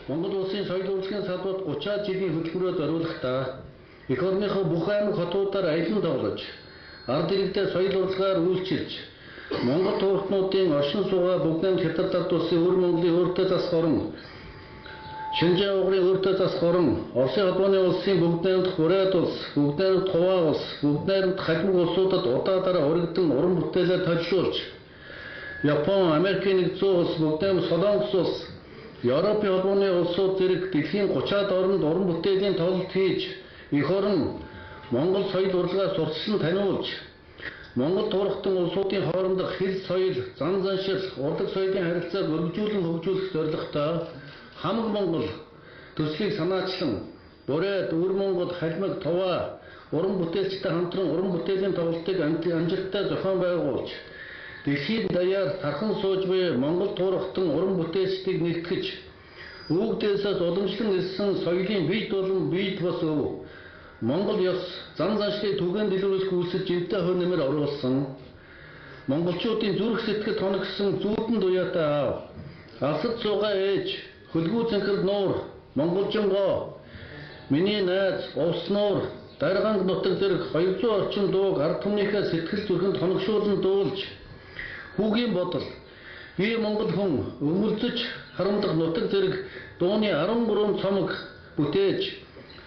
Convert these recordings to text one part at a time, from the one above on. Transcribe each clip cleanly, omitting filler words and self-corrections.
Монгол улсын соёл урлагийн салбарт 30-аад жилийн хөтөлбөрөөр зориулахдаа эх орныхоо бүх аймаг хотуудаар аялан тоглож, ард иргэдэд соёл урлагаар үйлчилж, Монгол тууртнуудын оршин суугаа бүгдээр хятад улсын өвөр Монголын өөртөө засах орон, Шинжаан угрын өөртөө засах орон, Оросын холбооны улсын бүгдээр Бурят улс, бүгдээр Хуваа улс, бүгдээр халимаг улсуудад удаадаараа урагдсан уран бүтээлээр толиулж, Япон, Америкийн нэгдсэн улс, бүгдээр Солонгос улс, Европын холбооны улсууд зэрэг дэлхийн 30-аад оронд уран бүтээлийн тоглолт хийж, эх орон Монгол соёл урлагаас урьдчилан таниулж, Монгол туурхтан улсуудын хоорондох хэл соёл, зан заншил, урлаг соёлын харилцааг өргөжүүлэн хөгжүүлэх зорилготой хамаг Монгол төслийг санаачлан Бурят, Өвөр Монгол, Халимаг, Хуваа уран бүтээлчтэй хамтран уран бүтээлийн тоглолтыг амжилттай зохион байгуулж, дэлхийн даяар тархан сууж буй Монгол туурхтан уран бүтээлчдийг нэгтгэж, өвгдөөсөөс уламжлан ирсэн соёлын бийд болон бийд бас өв Монгол ёс зан заншлыг түгээн дэлгэрүүлэх үйлсэд жинтэй хувь нэмэр оруулсан монголчуудын зүрх сэтгэл тоногсон зүүдэн дуяатай аав, алсад суугаа ээж, хөлгүү цэнхэр нуур, монголжингоо, миний найз, увс нуур, дарганг нутаг зэрэг 200 орчим дууг ард түмнийхээ сэтгэл зүрхэнд тоногшуулан дуулж, хүүгийн бодол, бие монгол хүн өмөлдөж харамдах нутаг зэрэг дууны 13 цомог бүтээж,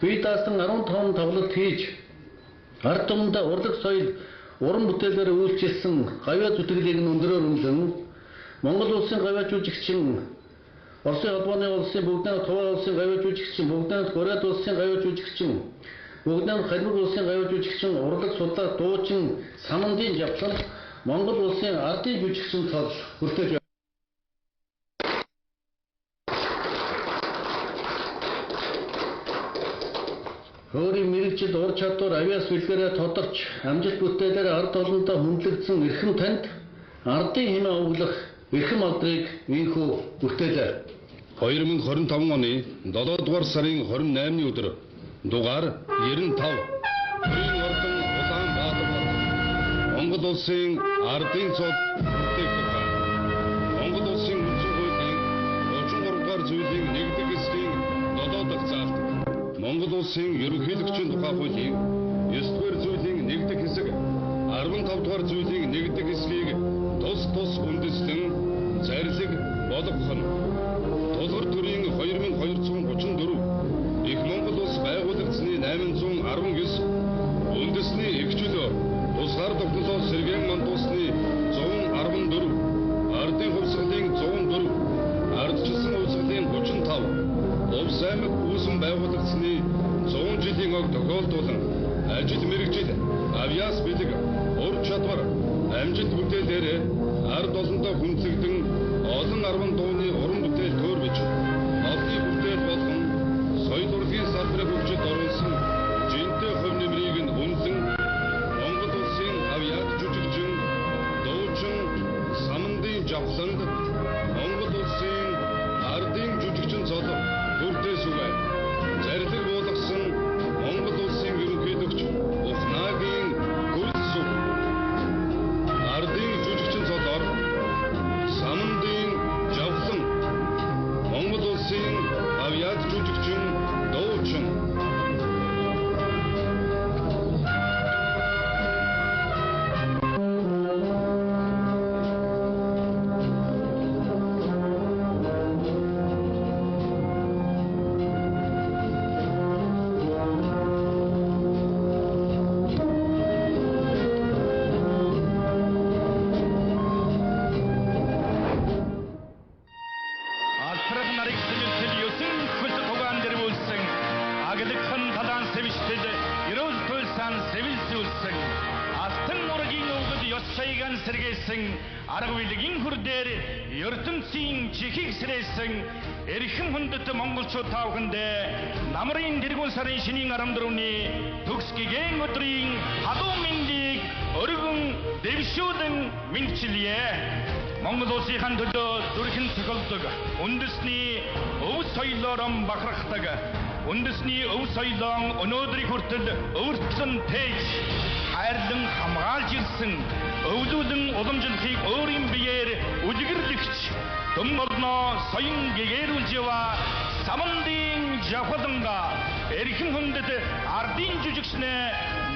бие даасан 15 тоглолт хийж, ард түмэндээ урлаг соёл уран бүтээлээр үйлчилсэн гавьяа зүтгэлийг өндрөөр үнэлэн, Монгол улсын гавьяа жүжигчин, Оросын холбооны улсын бүгдээр Хуваа улсын гавьяа жүжигчин, бүгдээр Бурят улсын гавьяа жүжигчин, бүгдээр Халимаг улсын гавьяа жүжигчин, урлаг судлаа дуучин Самандын Жавсан Монгол улсын ардын жүжигчин цол хүртэж байна. Өөрийн мэрэгчд ур чадвар авиас бэлгээрээ тодорч, амжилт бүтээлээр ард олондоо хүндлэгдсэн эрхэм танд ардын хэмээ өглөх эрхэм алдрыг ийхүү хүртээлээ. 2025 оны 7 дугаар сарын 28-ны өдөр дугаар 95 Бүрийн ордон Улаанбаатар Монгол улсын ардын цол бүтээгдэхүүн Монгол улсын үндсэн хуулийн 33 дугаар зүйлийн 1-р хэсгийн 7 дахь заалт Монгол улсын ерөнхийлөгчийн тухай хуулийн 9-р зүйлийн 1-р хэсэг 15 дугаар зүйлийн 1-р хэсгийг тус үндэслэн зарлиг болгох нь тулгар төрийн 2234 их Монгол улс байгуулагдсны 819 үндэсний эгчлөө тусгаар тогтнолоо сэргээн мандуусны 114 ардын хувьсгалын 104 ардчилсан хувьсгалын 35 Увс аймаг үүсэн байгуулагдсны 100 жилийн ог тохиолдуулан ажил мэргэжил авиас бэлэг ур чадвар амжилт бүтээлээр ард олондоо хүндлэгдэн олон 10 дууны уран бүтээл төөрбөж албаны бүтээл болгон соёл урлагийн салбарыг хөгжид оруулсан жинтэй хувь нэмрийг нь үнэлэн Монгол улсын авиат жүжигчин дуучин Самандын Жавсанд Монгол улсын ардын жүжигчин цол бүртээсүгэй зарлиг буулгасан Монгол улсын ерөнхийлөгч Ухнагийн хөлсөв ардын жүжигчин цолоор Самандын Жавсан Монгол улсын авиат жүжигчин дуучин эрхэм хүндэт монголчууд таавхандээ намрын тэргуун сарын шинийн 14-ний төгс гэгээн өдрийн халуун мэндийг өргөн дэвшүүлэн мэдчилье. Монгол улсынхан төлөө зүрхэн цохилдог үндэсний өв соёлоор бахархдаг үндэсний өв соёлон өнөөдрийг хүртэл өөрчлөн тээж хайрлан хамгаалж ирсэн өвлүүлэн уламжлахыг өөрийн биеэр үлгэрлэгч дөм болно соён гэгэрүүлж яваа самындын жападынга эркин хүндэт ардын жүжигчине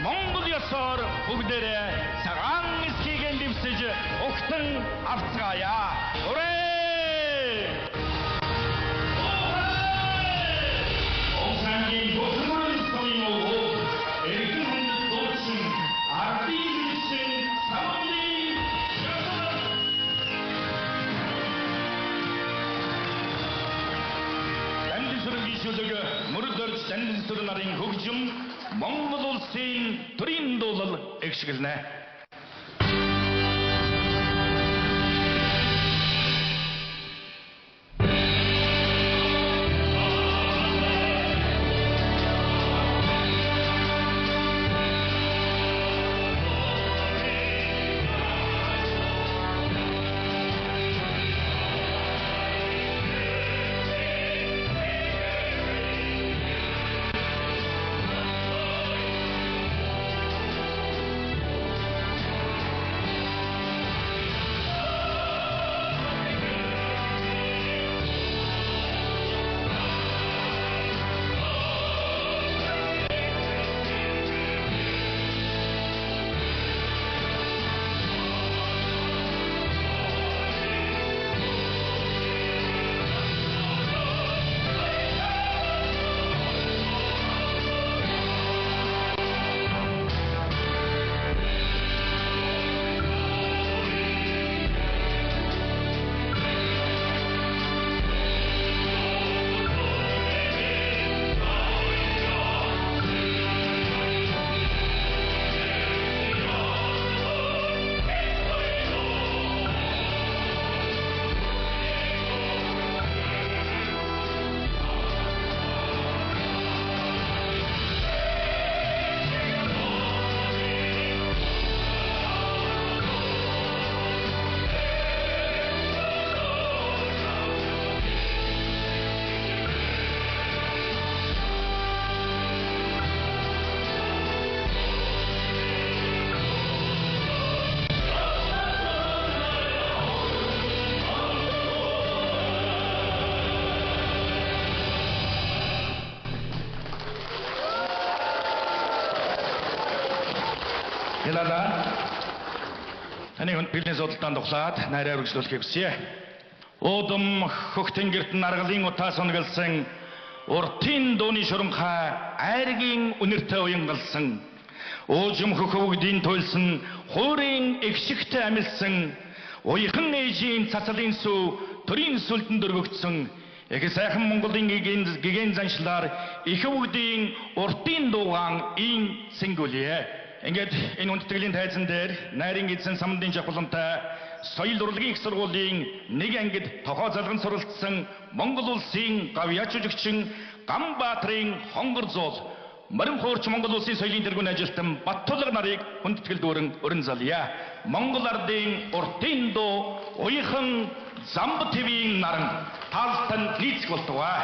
Монгол ёсоор бүгдээрээ цагаан эскиген дэвсэж огтон авцгаая. Урэ! Огсангийн бохмон соёо эркин хүндэт дуучин ардын жүжигчин самындын гişөлөг мөрөдөрч данилсүр нарын хөгжим Монгол улсын төрийн дуулал эгшгэлнэ. Ялала таны бэлэн зодтолтойн тухлаад найраа үргэлжлүүлэхийг хүсье. Уудам хөхтөн гэртэн аргалын утаас унгалсан уртын дууны шурамхай айргийн үнэртэй уянгалсан уужим хөхөвгдийн туйлсан хуурын эгшигтэй амилсан уяхан ээжийн цацалын сүү төрийн сүлдэн дөрвөгдсөн их сайхан Монголын гигэн заншлаар их өвгдийн уртын дуугаан ийн сэнгүүлье. Ингээд энэ үндэтгэлийн тайзан дээр найрын эзэн самдын жавхламтай соёл урлагийн их сургуулийн нэг ангид тохоо залган суралцсан Монгол улсын гавьяач жүжигчин Ганбаатарын хонгор зуул морин хуурч Монгол улсын соёлын тэргүүн ажилтан Баттулга нарыг хүндэтгэл дүүрэн өрн залъя. Монгол ардын уртын дуу уяхан замб твийн наран таалтан нийцэх болтугай.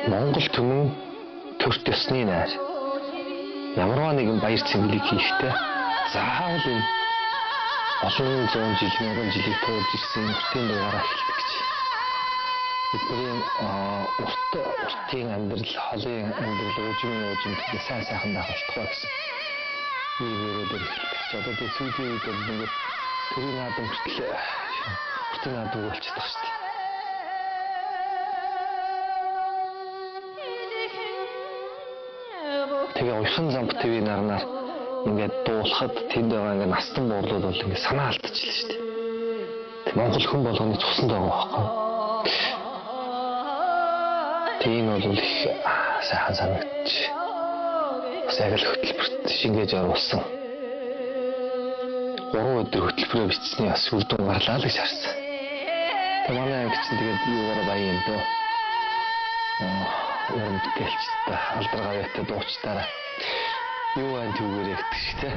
Монгол түмэн төрт ёсны найр. Ямарваа нэгэн баяр цэнгэлийг хийхдээ заавал энэ олон зуун жил, мянган жилийг туулж ирсэн уртын дуугаараа эхэлдэг гэж. Бидний уртын амьдрал, холын амьдрал, уужим тэгээ сайн сайхан байх болтугай гэсэн. Иймэрхүү эхэлдэг. Одоо тэгээ сүүлийн үед нэг төрийн наадам хүртэл уртын наадам болчихдог шүү дээ. Тэгээ уяхан зам ТV нарнаар ингээд дуулахад тэнд байгаа ингээд настан буурлууд бол ингээд санаа алдчихлаа шүү дээ. Монгол хүн болгоны цуснд байгаа байхгүй. Тийм бол их сайхан санагдчих. Яг л хөтөлбөрт шингээж оруулсан. 3 өдөр хөтөлбөрөө бичсний бас үр дүн гарлаа л гэж харсан. Тэгээ манай анги чинь тэгээд юугаар баян юм дөө. Ярмт гэлчтэй алдаргаа ятаа дуучтаараа юу ань түүгээрээ гэдэг шиг те.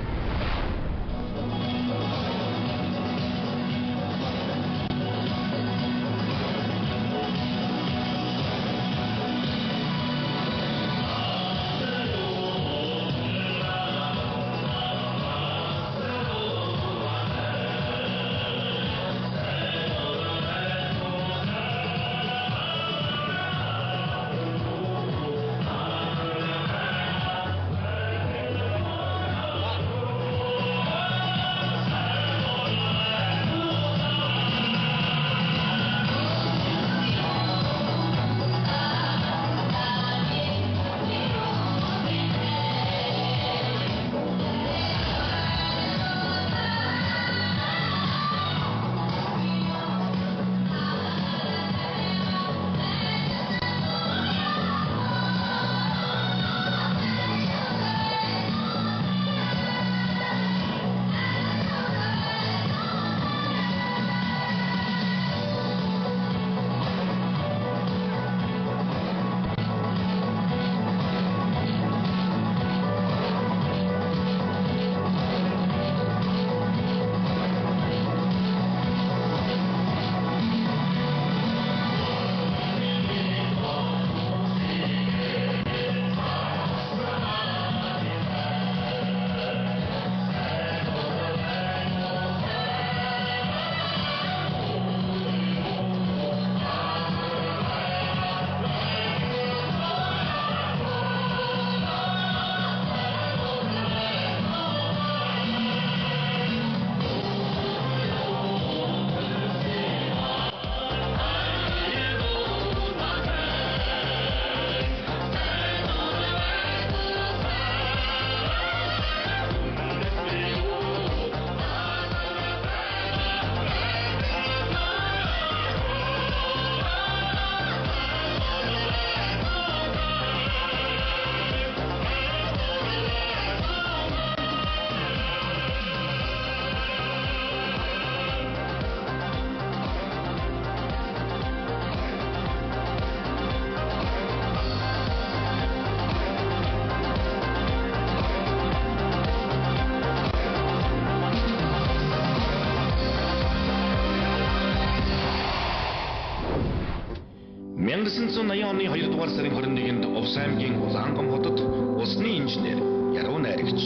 оны 2 дугаар сарын 21-нд Увс аймгийн Улаангам хотод усны инженер, яруу найрагч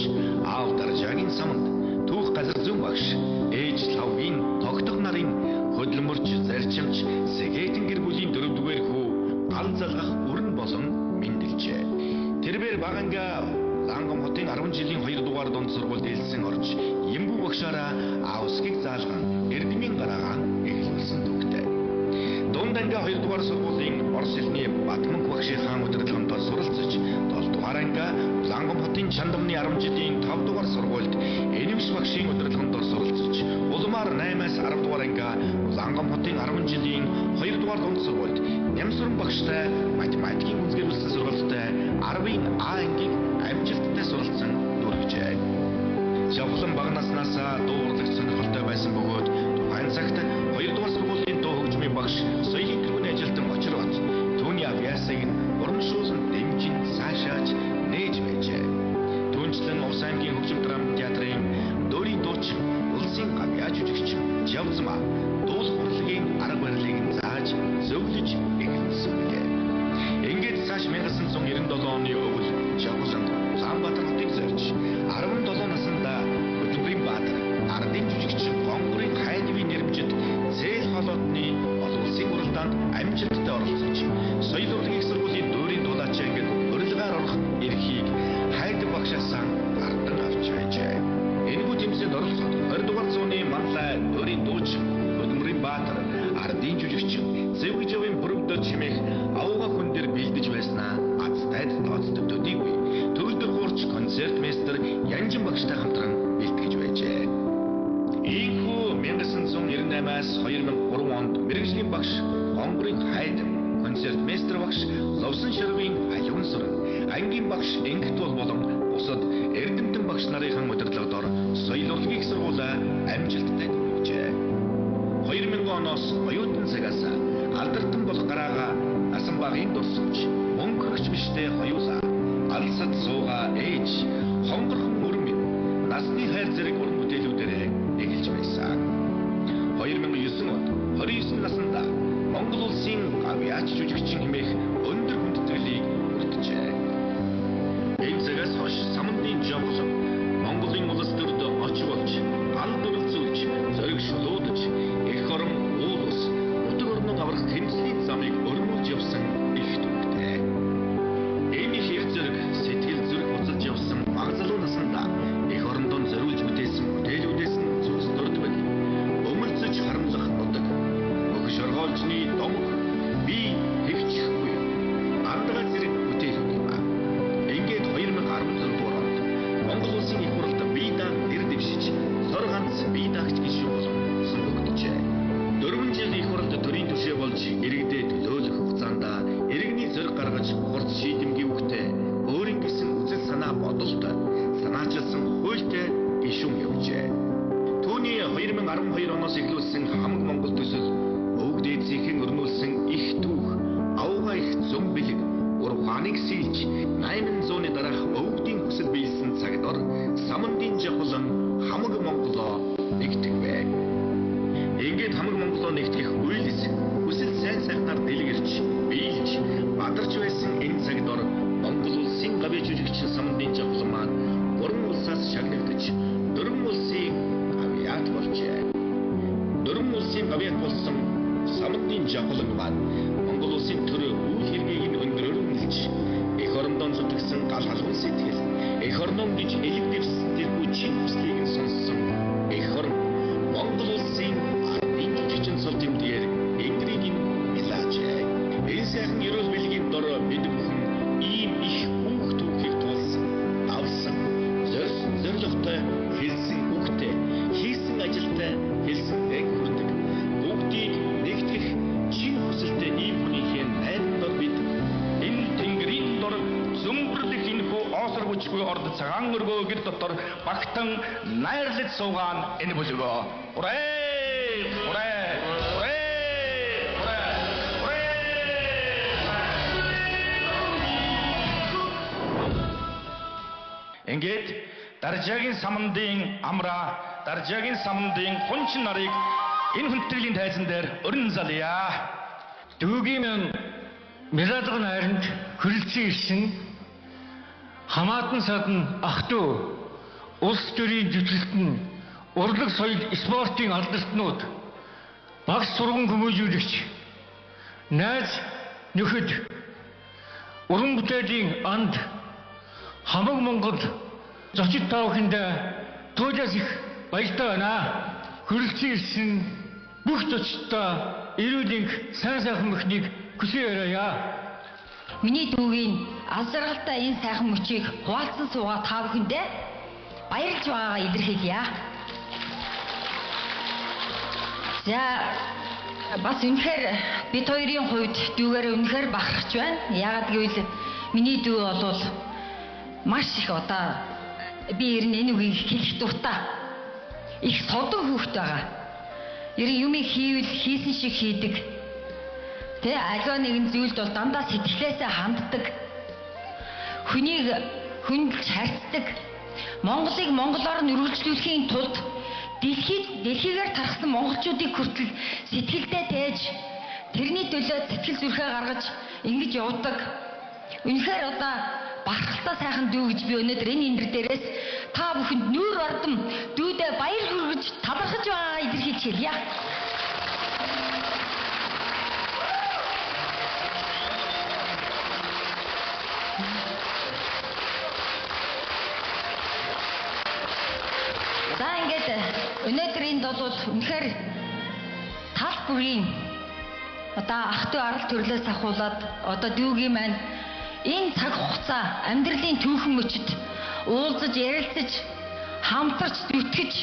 Аав Даржаагийн саманд түүх газар зүйн багш ээж Лавгийн тогтох нарын хөдөлмөрч, зарчимч, Сэгээдэн гэр бүлийн 4-р хүү гал залгах өрн болон мэндэлжээ. Тэрээр Баганга Улаангам хотын 10 жилийн 2 дугаар дунд сургуульд хэлсэн орж Ямбу багшаараа Аавсгийг заалган эрдмийн гараагаан эхлүүлсэн түүхтэй. Дунданга 2 дугаар сургуулийн Орос хэлний Батманг багшийн хаан удирдлагынтаа суралцж 7 дугаар анги Улаангам хотын Чандамны 10 жилийн 5 дугаар сургуульд Энэмш багшийн удирдлагынтаа суралцж Улмаар 8-аас 10 дугаар анги Улаангам хотын 10 жилийн 2 дугаар дунд сургуульд Нямсран багштай математикийн үндэслэл сургалтад 10-ын А ангийг амжилттай суралцсан дүржээ. Жавхлан бага наснаас дуу урлаг сонирхолтой байсан бөгөөд тухайн цагт 2 дугаар сургуулийн дуу хөгжмийн багш соёлын тэргүүний ажилтан очроод түүний авьяасыг урамшуулсан дэмжин цаашааж нээж байжээ. Түүнчлэн Увс аймгийн хөгжим драм театрын дөрийн дуучин, улсын гавьяа жүжигчин Жавзма дуулах урлагийн арга барилыг зааж зөвлөж эхэлсэн билээ. Ингээд цааш 1997 оны өвөл Жавхланд Улаанбаатар хотыг зорж 17 наснда хөдөлмөрийн баатар 2008-аас 2003 онд мэргэжлийн багш Онгорын Хайдан, концертмейстер багш Ловсон Ширвийн Алиун Сүрэн, ангийн багш Энгтул болон бусад эрдэмтэн багш нарын удирдлагаар соёл урлагийн их сургуулаа амжилттай төгсжээ. 2000 оноос оюутан цагаас алдартан болох гараага насан багын дурсамж, мөнгө хөргөж биштэй хоёулаа, алсад сууга ээж, хонгорхон өрмөд, насны хайр зэрэг уран бүтээлүүдээр нэгэлж байсан. 2009 онд 29 наснда Монгол улсын авиач жүжигчин хэмээх өндөр хүндэтгэлийг хүртжээ. Энэ цагаас хойш самандын жавхлан Монголын улс төрд оч болж, алд өрөлцүүлж, зориг шулуудаж, эх орон уулс, утга орноо аврах тэмцлийн замыг өрнүүлж явсан их төвтэй. Энэ их эрх зэрэг сэтгэл зүрх буцаж явсан бага залуу наснда эх орондоо зориулж бүтээсэн бүтээлүүдээс нь зүс дурдвал өмөлцөж харамлах нутаг, өх шоргоолжны домог, би хэвчихгүй андгаа зэрэг бүтээлүүд юм а. Ингээд 2016 онд Монгол улсын их хурлд бие даан нэр дэвшиж, сор ганц бие даагч гишүүн болон сонгогдожээ. 4 жил их хурлд төрийн түвшээ болж иргэдээ төлөөлөх хугацаанд иргэний зориг гаргаж хурц шийдэмгий үгтэй өөрийн гэсэн үзэл санаа бодолтой санаачилсан хуультай гишүүн явжээ. Түүний 2012 оноос эхлүүлсэн хамаг Монгол төсөл өвөг дээдсийнхэн өрнүүлсэн их түүх, авгаа их зам бэлэг, урхааныг сэлж 800-ны дараах өвгдийн хүсэл биелсэн цагдор самандын жавхлан хамаг Монголоо нэгтгэвэ. Ингээд хамаг Монголоо нэгтгэх үйлс хүсэл сайн сайхнаар дэлгэрч, биелж, бадарч байсан энэ цагдор Монгол улсын гавьяа жүжигчин самандын жавхлан маань 3 улсаас шагнагдаж 4 улсын гавьяат болжээ. 4 улсын гавьяат болсон самандын жавхлан маань Монгол улсын төрөө үйл хэргийг нь өндөрөөр үнэлж, эх орондоо зүтгэсэн гал халуун сэтгэл, эх орноо гэж элэг дэвсдэггүй чин хүслийг нь сонссон эх орн Монгол улсын ардын жүжигчин цол тэмдгээр энгэрийг нь илаажээ. Энэ сайхан ерөөл бэлгийн дор бид бүхэн ийм их бүх түүхийг туулсан, авсан, зорилготой хэлсэн үгтэй, хийсэн ажилтай хэлсэн дэг хүрдэг. Бүгдийг нэгтгэх чин хүсэлтэй ийм хүнийхээ найдан дор бид энэ тэнгэрийн дор зөмбөрлөх энэхүү оосрогчгүй орд цагаан өргөө гэр дотор багтан найрлаж суугаан энэ бүлгөө. Ингээд Даржаагийн самандын амра, Даржаагийн самандын хунчин нарыг энэ хүндэтгэлийн тайзан дээр өрн залъя. Дүүгийн Мирадган хайранд хөрөлцөн ирсэн хамаатан садан ах トゥ улс төрийн жүжиглэлтэн урлаг соёл спортын алдартнууд багш сургууль хүмүүжүүлэгч найз нөхөд уран бүтээлийн анд хамаг Монгол зочид та бүхэндээ туйлаас их баяртай байна. Хөрөлцөн ирсэн бүх зочдтой эрүүл сайн сайхан мөхнийг хүсье яриа. Миний дүүгийн алдаргалтай энэ сайхан мөчийг хуваалцсан суугаа та бүхэндээ баярлж байгаагаа илэрхийлье. За бас үнэхээр бид хоёрын хувьд дүүгээр үнэхээр бахархж байна. Яагаад гэвэл миний дүү бол маш их одоо би ер нь энэ үгийг хэлэх дуртай. Их содон хүүхэд байгаа. Ер нь юмыг хийвэл хийсэн шиг хийдэг. Тэ аливаа нэгэн зүйлд бол дандаа сэтгэлээсээ ханддаг. Хүнийг хүндэлж харьцдаг. Монголыг монголоор нь үргэлжлүүлэхийн тулд дэлхийгээр тархсан монголчуудыг хүртэл сэтгэлдээ тээж тэрний төлөө сэтгэл зүрхээ гаргаж ингэж явдаг. Үнэхээр одоо бахархалтай сайхан дүү гэж би өнөөдөр энэ эндэр дээрээс та бүхэнд нүүр бардам дүүдээ баяр хүргэж талархаж байгаа илэрхийлж хэлье. За ингээд өнөөдрийн дуулууд үнэхээр тал бүрийн одоо ах トゥ арал төрлөөс ахуулаад одоо дүүгийн маань энэ цаг хугацаа амьдралын түүхэн мөчид уулзаж ярилцаж хамтарч зүтгэж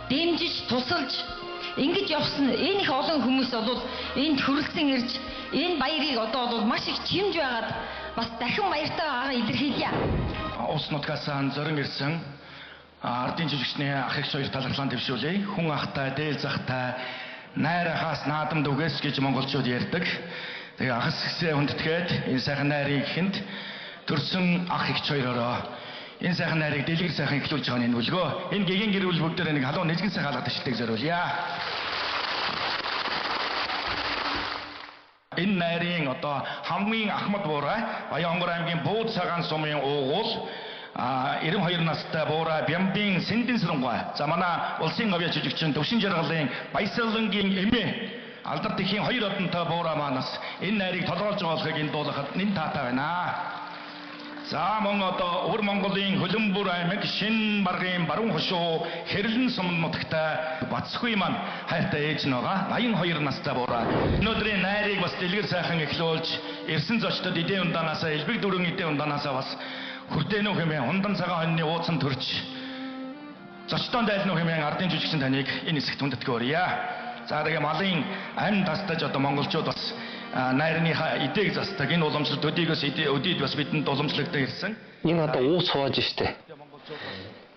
дэмжиж тусалж ингэж явсан энэ их олон хүмүүс бол энд хүрэлцэн ирж энэ баярыг одоо бол маш их чимж байгаад бас дахин баяртай байгаа илэрхийлье. Улс нутгаас зорин ирсэн ардын жижигчний ах эгч хоёр талархлаа дэвшүүлье. Хүн ахтай, дээл захтай, найр ахаас наадам дүгээс гэж монголчууд ярьдаг. Тэгээ ахс гисээ хүндэтгээд энэ сайхан найрыг ихэнд төрсөн ах эгч хоёроо энэ сайхан найрыг дэлгэр сайхан эхлүүлж байгаа энэ үлгөө. Энэ гэгийн гэр бүл бүгдээр нэг халуун нэжгэн сайхан алгад ашигтайг зориулъя. Энэ найрын одоо хамгийн ахмад буурай Баянгор аймгийн Бууд цагаан сумын уугуул 92 настай буурай Бямбын Сэндэн Сүрэнгой. За манай улсын авьяа жижигчин Төвшин Жаргалын Баясгалангийн эмээ Алдар Тэхийн 2 одонтой буурай манаас энэ найрыг толгойлж байгаа болохыг энэ дуулахад нэн таатай байна. За мөн одоо Өвөр Монголын Хөлбөмбөр аймаг Шин Баргын Баруун хошуу Хэрлэн сумын нутагтай Бацгүй маань хайртай ээж нь байгаа 82 настай буурай. Өнөөдрийн найрыг бас дэлгэр сайхан эхлүүлж ирсэн зочдод эдийн ундаанаас элбэг дөрөн эдийн ундаанаас бас хүрдээнүү хэмээн хундан цагаан хоньны ууцан төрж зочдон дайлнуу хэмээн ардын жижигчин таныг энэ хэсэгт хүндэтгэж өрье. За тэгээ малын амь тастаж одоо монголчууд бас найрныхаа эдээг застаг энэ уламжлалт өдийгөөс өдийд бас бидэнд уламжлагддаг ирсэн. Энэ одоо уус хувааж штэ.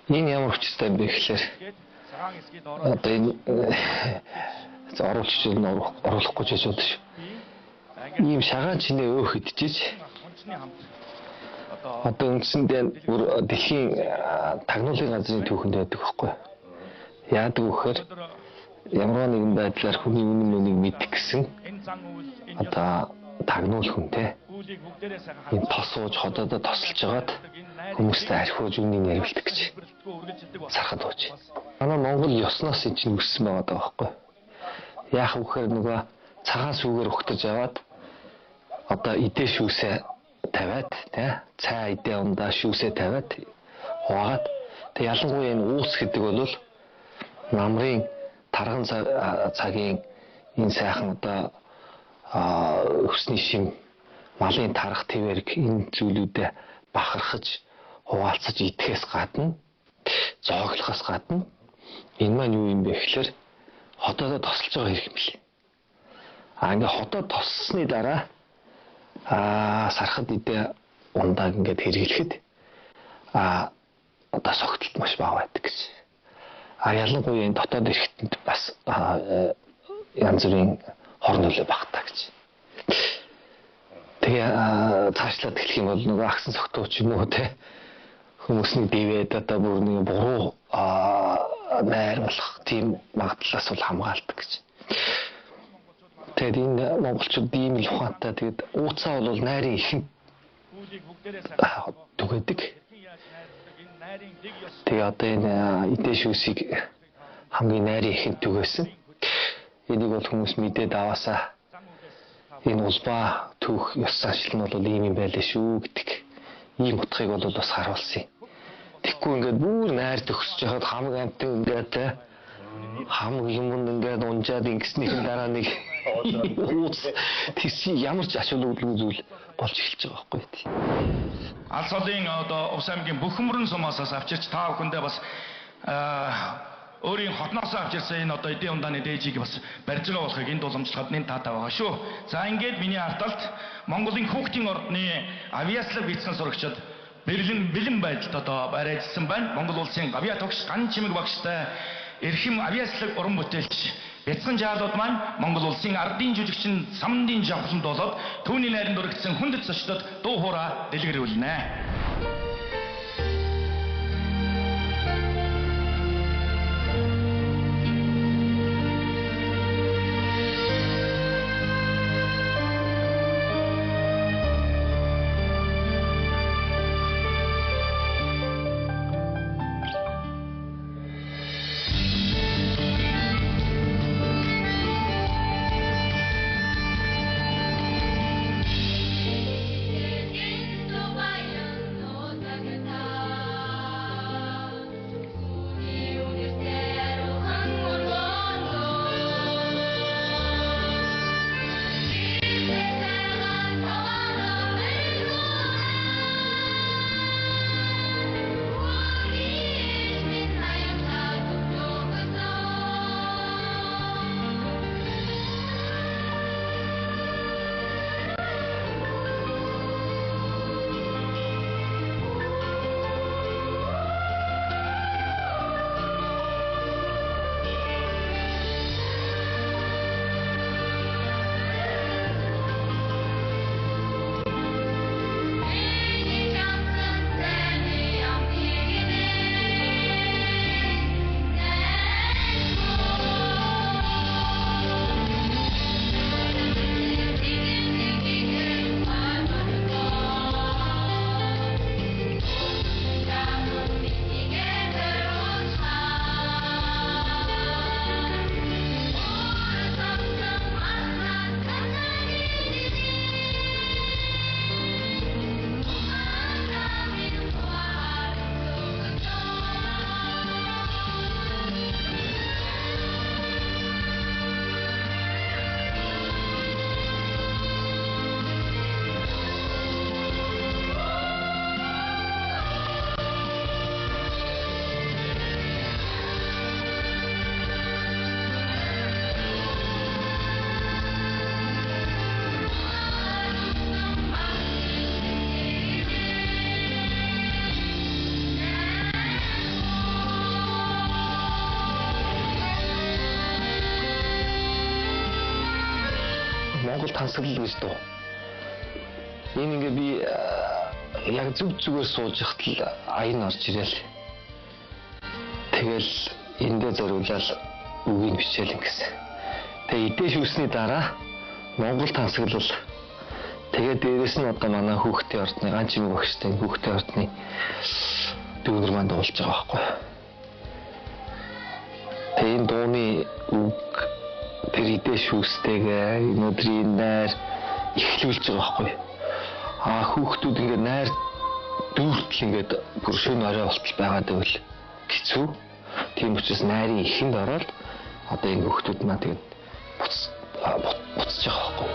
Энэ ямар хүчтэй юм бэ гэхээр одоо энэ оруулагчид нь оруулахгүй ч гэж бодож. Ийм шагаан чинээ өөх идчихэж одоо үндсэндээ дэлхийн тагнуулын газрын түүхэнд байдаг байхгүй. Яадаг вэхээр ямар нэгэн байдлаар хүний үнэн мөнийг мэдэх гэсэн одоо тагнуул хүнтэй энэ тос ууж ходоодоо тосолж хагаад хүмүүстэй архиуж үннийг ярилдаг гэж сархад ууж. Манай Монгол ёсноос энэ чинь үссэн байгаа даа байхгүй. Яах вэхээр нөгөө цагаан сүүгээр ухтаж аваад одоо идээ шүүсээ тавиад тий цай идээ ундаа шүүсээ тавиад хуваагаад тэг ялангуяа энэ уус гэдэг бол намрын тарган цагийн энэ сайхан одоо өсний шим малын тарах твэрг энэ зүйлүүдэд бахархаж хуваалцаж идэхээс гадна зооглохоос гадна энэ маань юу юм бэ гэхээр хотоодоо тосолж байгаа хэрэг юм билээ. Ингээ хотоод тоссны дараа сархад идэ ундааг ингээд хэрэглэхэд одоо согтолт маш бага байдаг гэж. Ялангуяа энэ дотоод эрхтэнд бас янз бүрийн хор нөлөө багтаа гэж. Тэгээ цаашлаад эхлэх юм бол нөгөө агсан согтууч юм уу те хүмүүсний дэвэд одоо бүр нэг буруу найруулах тийм магадлалаас бол хамгаалдаг гэж. Тэгээд энэ монголчууд ийм л ухаантай тэгээд ууцаа бол найрын ихэн түгээдэг. Тэгээ одоо энэ идээ шүүсийг хамгийн найрын ихэнд түгээсэн. Энийг бол хүмүүс мэдээд аваасаа энэ улбаа түүх ёс заншил нь бол ийм юм байлаа шүү гэдэг ийм утгыг бол бас харуулсан юм. Тэгэхгүй ингээд бүр найр төгсөж яхад хамаг амттай ингээд хамаг юмд ингээд унжаад ингэснийхэн дараа нэг ууц тийш ямар ч ачаал үүдэлгүй зүйл болж эхэлж байгаа байхгүй тий. Алс холын одоо Увс аймгийн Бөхөмрөн сумаас авчирч та бүхэндээ бас өөрийн хотноос авчирсан энэ одоо эдийн ундааны дээжийг бас барьж байгаа болохыг энд уламжлахад нэн таатай байгаа шүү. За ингээд миний арталт Монголын хүүхдийн ордны авиаслаг бичсэн сурагчид бэлэн байдалд одоо барайжсан байна. Монгол улсын авиа тогш ган чимэг багштай эрхэм авиаслаг уран бүтээлч Бяцхан жаалууд маань Монгол улсын ардын жүжигчин Самдын жавхланд болоод түүний найранд өргөцсөн хүндэт зочдод дуу хоорой дэлгэрүүлнэ. Монгол тансаглал гэж дуу. Энэ ингээ би яг зүгээр сууж ихтэл аян орж ирэл. Тэгэл эндээ зориулаад үгийг бичээл ингэсэн. Тэгээ эдээ шүүсний дараа Монгол тансаглал. Тэгээ дээрэс нь одоо манай хүүхдийн ордны Ганчимэг багштай хүүхдийн ордны дүүнэр манд уулж байгаа байхгүй. Тэгээ энэ дууны үг тэр эдээ шүүстэйгээ өнөөдрийн найр эхлүүлж байгаа байхгүй. Хүүхдүүд ингээ найр дүүртэл ингээд бүр шөнө орой болтол байгаад байвал хэцүү. Тийм учраас найрын ихэнд ороод одоо энэ хүүхдүүд маань тэгээд буцаж байгаа байхгүй.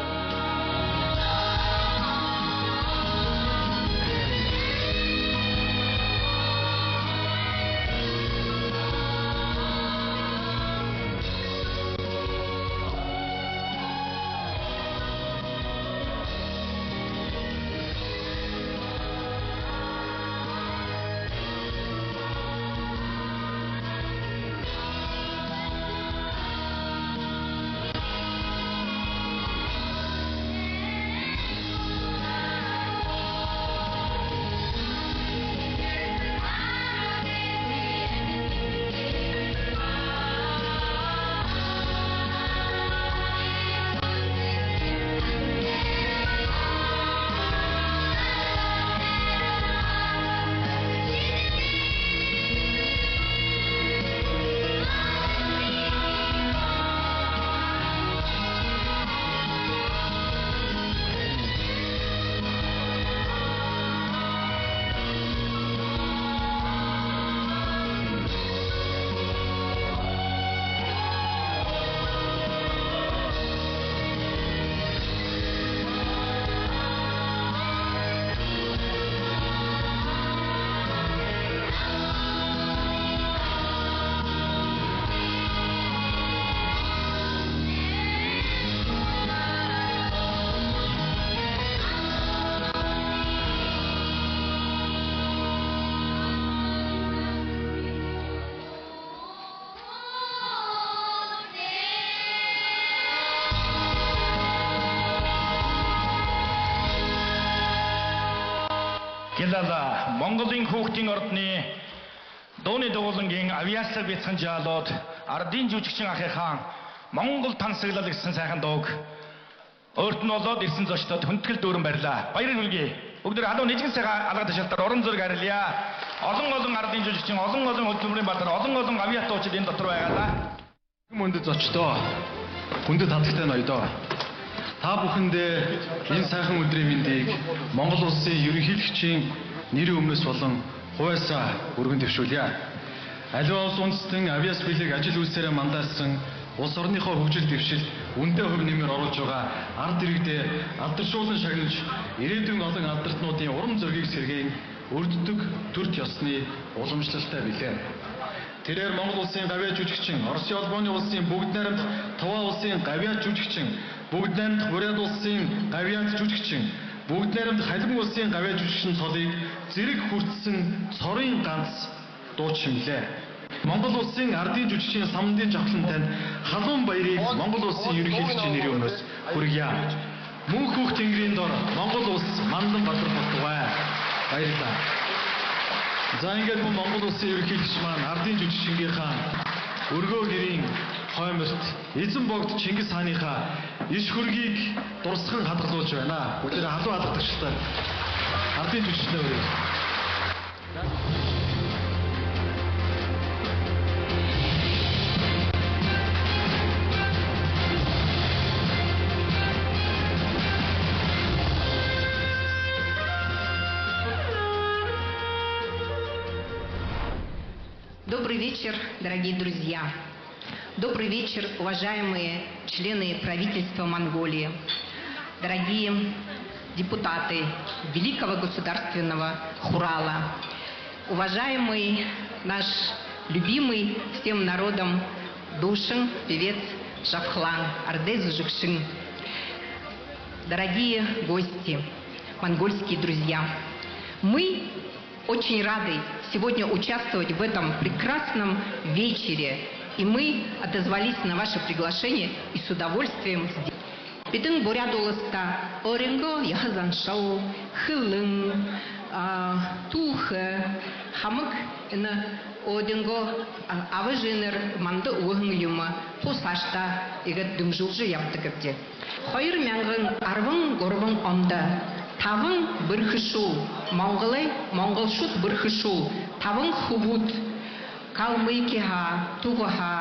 Гялала Монголын хүүхдийн ордны дууны дугуулангийн авиасаар бяцхан жаалууд ардын жүжигчин ахыхаан Монгол тансаглал гэсэн сайхан дууг өөрт нь болоод ирсэн зочдод хүндэтгэл дүүрэн барьлаа. Баяр хүргэе. Бүгд халуун нэгэн сайхан алгад ташаалтаар уран зураг харилъя. Олон ардын жүжигчин, олон хөдөлмөрийн баатар, олон авиа туучид энэ дотор байгалаа. Мөндөд зочдоо, хүндэт хатагтай ноёдоо. Та бүхэндээ энэ сайхан өдрийн мэндийг Монгол улсын ерөнхийлөгчийн нэрийн өмнөөс болон хувьяасаа өргөн дэвшүүлье. Аливаа улс үндэстэн авиас билег ажил үйлсээрээ мандаасан улс орныхоо хөгжил дэвшилд үнэтэй хөв нэмэр оруулж байгаа ард иргэдээ алдаршуулан шагнаж ирээдүйн олон алдартнуудын урам зоригийг сэргээн өрддөг төрт ёсны уламжлалтай билээ. Тэрээр Монгол улсын гавьяа жүжигчин, Оросын холбооны улсын бүгд найрамд Тува улсын гавьяа жүжигчин, бүгд найрамд Бурят улсын гавьяа жүжигчин, бүгд найрамд Халимаг улсын гавьяа жүжигчин цолыг зэрэг хүртсэн цорын ганц дуучин билээ. Монгол улсын ардын жүжигчийн самнын жавхлан танд халуун баярыг Монгол улсын ерөнхийлөгчийн нэрийн өмнөөс хүргье. Мөн хүүхд тэнгэрийн дор Монгол улс мандан бадралдагай. Баярлалаа. За ингээд Монгол улсын ерөнхийлөгч маань ардын жүжигчингийнхаа өргөө гэрийн хойморт эзэн богд Чингис хааныхаа иш хөргийг дурсхан хадгалуулж байна. Бүгд халуун алгадагчтай ардын жүжигчнээ өрөө. Добрый вечер, дорогие друзья. Добрый вечер, уважаемые члены правительства Монголии, дорогие депутаты Великого государственного хурала, уважаемый наш любимый всем народом Душин, певец Жавхлан, Ардез Жукшин, дорогие гости, монгольские друзья. Мы очень рады сегодня участвовать в этом прекрасном вечере. И мы отозвались на ваше приглашение и с удовольствием здесь. Бидэн буряд уласта өрөнгө яхазан шоу хылын тух хамаг энэ одинго аважинер манда угын юма пусашта игэт дүмжүүлж явдаг гэдэг. 2013 онд таван бэрхшүү Монголшууд бэрхшүү таван хөвүүд Калмыкиха, Тугаха,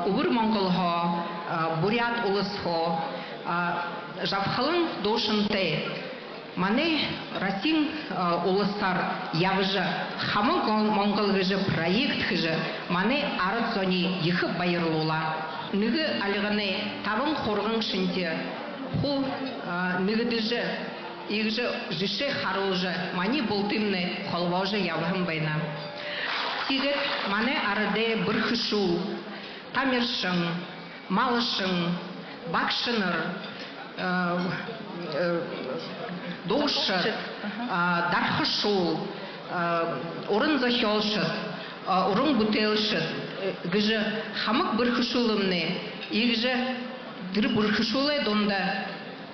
Өвөр Монголхо, Бурят улсхо Жавхалан дошынтэй мане Россин улсар явжа хамаг Монгол гыжы проект гыжы мане арат зони их байырлула. Нығы алғаны табын қорғын шынте ху нығыдыжы игжы жише харужы мани болтымны холвожы явхым байна. Тигет мане арыде бұрхышу, тамершын, малышын, бакшыныр, дошы, дархышу, орын захелшыт, орын бутелшыт, гыжы хамық бұрхышулымны, игжы дыр бұрхышулы донда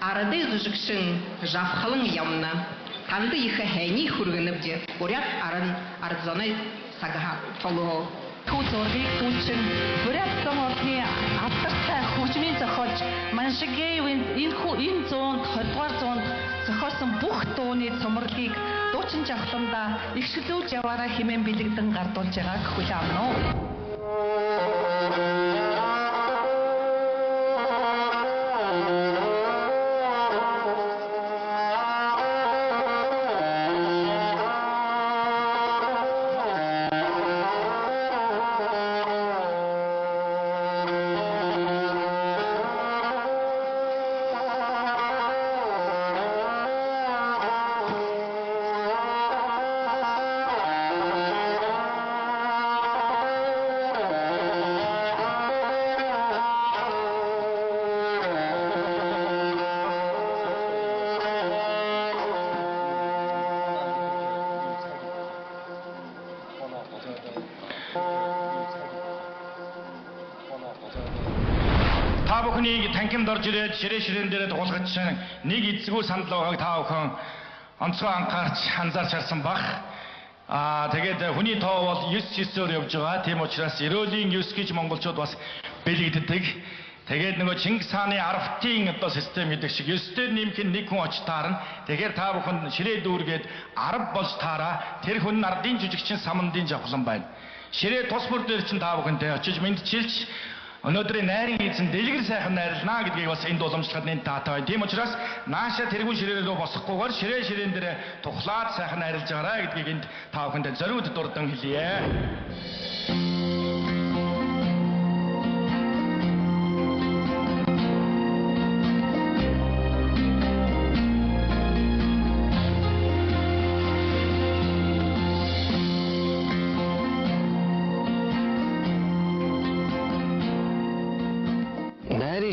арыде зүжікшін жавхалың ямна. Канды ихе хэни хүргэнэв де, уряд арзаны сагаха толуо. Тууцоргийг түүчин бурят зоморны авдартай хөгжмийн зохиолч Маншигэевийн энэ 120-р зуунд зохиосон бүх дууны цомрлыг дуучин жавхландаа ихшлүүлж яваараа хэмээн бэлэгдэн гардуулж байгааг хүлээн авна уу. Та бүхнийг танхимд орж ирээд ширээ ширээн дээрээ дуулгаж нэг эзгүй санал байгааг та бүхэн онцгой анхаарч анзаарч харсан бах. Тэгээд хүний тоо бол 9-9-оор явж байгаа. Тийм учраас ерөөлийн 9 гэж монголчууд бас бэлэгддэг. Тэгээд нөгөө Чингис хааны арвтын одоо систем гэдэг шиг 9-дээр нэмэх нь нэг хүн очиж таарна. Тэгэхээр та бүхэн ширээ дүүргээд 10 болж таараа. Тэр хүн ардын жүжигчин самандын жавхлан байна. Ширээ тус бүр дээр чинь та бүхэнтэй очиж мэдчилж өнөөдрийн найрын эзэн дэлгэр сайхан найрлана гэдгийг бас энд уламжлахад нэг таатай байна. Тийм учраас нааша тэргүй ширээ рүү босохгүйгээр ширээн дээр тухлаад сайхан найрлж байгаарай гэдгийг энд та бүхэндээ зориуд дурдан хэлье.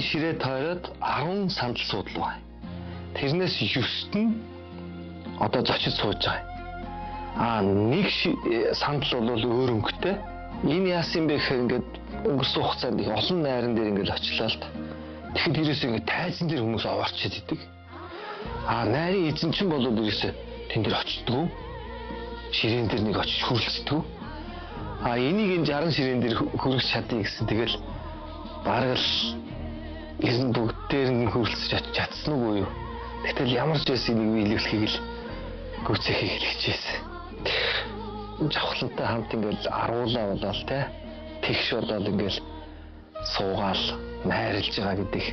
Ширээ тойроод 10 сандал суудлаа байна. Тэрнээс 9-т нь одоо зочид сууж байгаа. Нэг сандал бол өөр өнгөтэй. Энэ яасан бэ гэхээр ингээд өнгөрсөн хугацаанд их олон найран дээр ингээд очлоо л та. Тэгэхэд ерөөс ингээд тайзан дээр хүмүүс овоорчод идэг. Найрын эзэн чинь бол ерөөс тэн дээр очдөг. Ширээн дээр нэг очиж хүрлцдэг. Энийг энэ 60 ширээн дээр хүргэж чадъя гэсэн. Тэгэл бараг л энэ бүгдээр нь хөрөлцөж чадсан уу юу? Тэгтэл ямар ч байсан нэг биелүүлэхийг л гүйцэхийг хэлчихсэн. Жавхлантай хамт ингээл аруулаа болоод те тэгш болоод ингээл суугаал найрлж байгаа гэдэг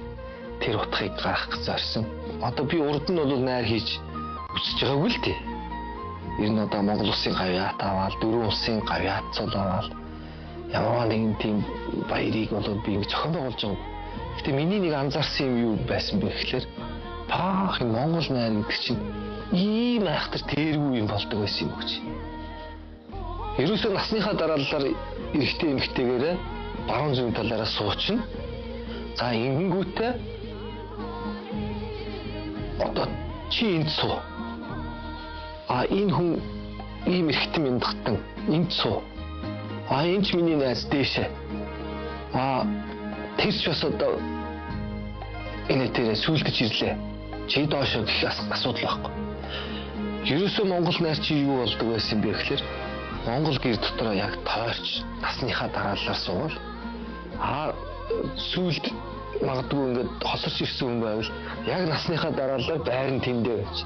тэр утгыг гаргах гэж зорьсон. Одоо би урд нь бол найр хийж үсэж байгаагүй л дээ. Ер нь одоо Монгол улсын гавьяат аваад 4 улсын гавьяат цолоовал ямар нэгэн тийм баярыг болоод би ингэ зохион байгуулж байгаа. Гэтэ миний нэг анзаарсан юм юу байсан бэ гэхээр паах Монгол найр гэдэг чинь ийм айхтар тэргүй юм болдог байсан юм гэж. Ерөөсөө насныхаа дараалалаар эрэгтэй эмэгтэйгээрээ баруун зүүн талаараа суучна. За ингэнгүүтээ одоо чи энд суу. Энэ хүн ийм эрэгтэн мэндгтэн энд суу. Энд ч миний найз дээшээ. Тэрч бас одоо энэ тэрэ сүулдэж ирлээ. Чи доошоо гэх асуудал байхгүй. Ерөөсөө Монгол найр чи юу болдог байсан бэ гэхээр Монгол гэр дотроо яг тойрч насныхаа дараалалаар суувал сүулт магадгүй ингээд хосорч ирсэн хүн байвал яг насныхаа дараалалаар байр нь тэндээ байж.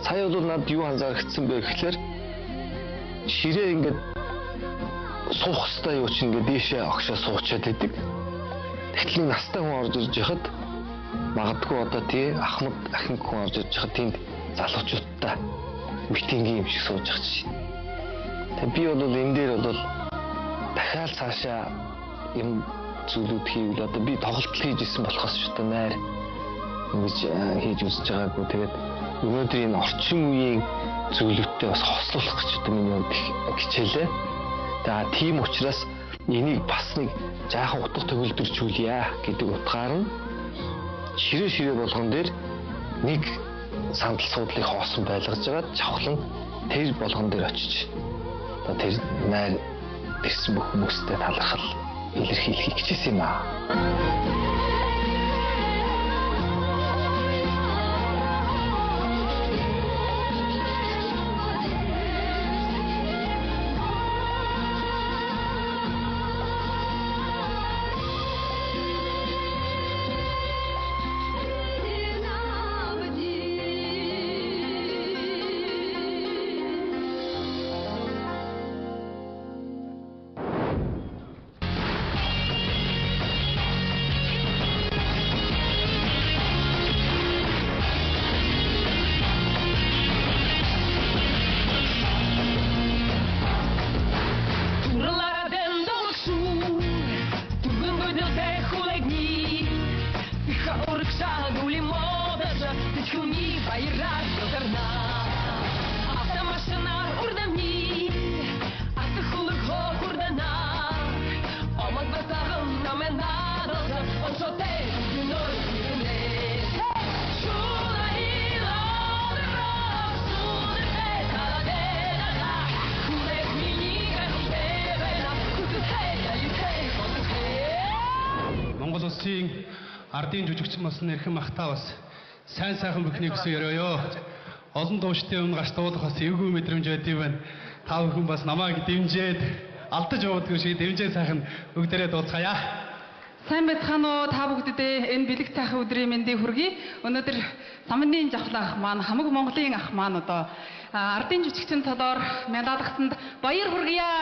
Сая бол надад юу анзаарчихсан бэ гэхээр ширээ ингээд суух хэвээр юу ч ингээд дээшээ огшоо суучаад идэг. Тэгтэл настай хүн орж ирж яхад магадгүй одоо тий ахмад ахин хүн орж ирж яхад тэнд залуучуудтай митингийн юм шиг сууж байгаа чинь. Тэгээ би бол энэ дээр бол дахиад цаашаа юм зүйлүүд хийвэл одоо би тоглолт хийж исэн болохоос ч одоо найр ингэж хийж үзэж байгаагүй. Тэгээд өнөөдөр энэ орчин үеийн зүйлүүдтэй бас хослуулах гэж одоо миний хувьд хичээлээ. За тийм учраас энийг бас нэг жаахан утга төгөлдржүүлье гэдэг утгаар нь ширээ болгон дээр нэг сандал суудлыг хоосон байлгаж байгаа жавхлан тэр болгон дээр очиж одоо тэр найр ирсэн бүх хүмүүстэй талархал илэрхийлэхийг хичээсэн юм аа. Ардын жүжигчин болсон эрхэм махтаа бас сайн сайхан бүхнийг хүсэн ёо. Олон дууштай өмнө гарч дуулах бас эвгүй мэдрэмж байдсан байна. Та бүхэн бас намайг дэмжиж алдаж явуудгүй шиг дэмжээ сайхан бүгдээрээ дуулцгаая. Сайн байцгаана уу та бүгдэдээ энэ бэлэг цайхан өдрийн мэндийг хүргэе. Өнөөдөр Самбины жавхлах маань хамаг Монголын ах маань одоо ардын жүжигчин тодор медалгасанд баяр хүргье.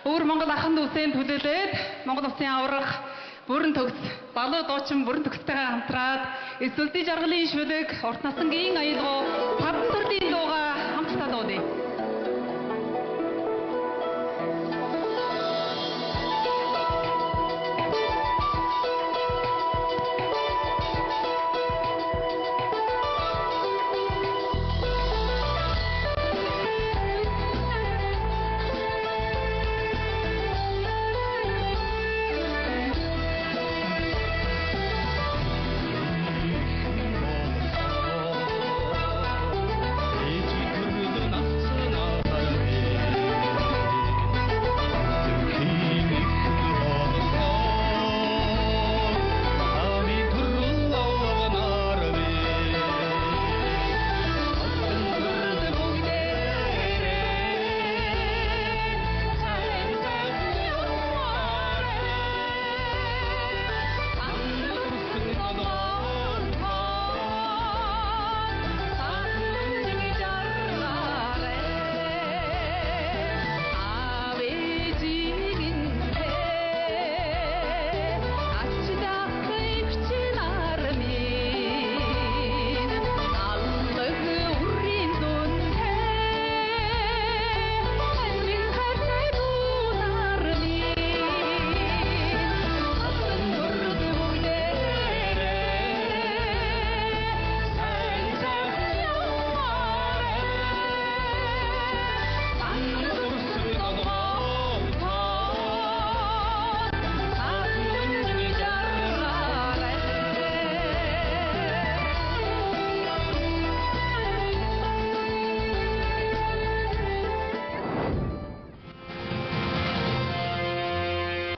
Өөр Монгол ахын дүүсийн төлөөлөөд Монгол улсын аврах бүрэн төгс, балуу дуучин бүрэн төгстойгоо хамтраад эсвэлтийн жаргалын шүлэг, урт насангийн аялгау, пад төрлийн дуугаа хамтдаа дуудъя.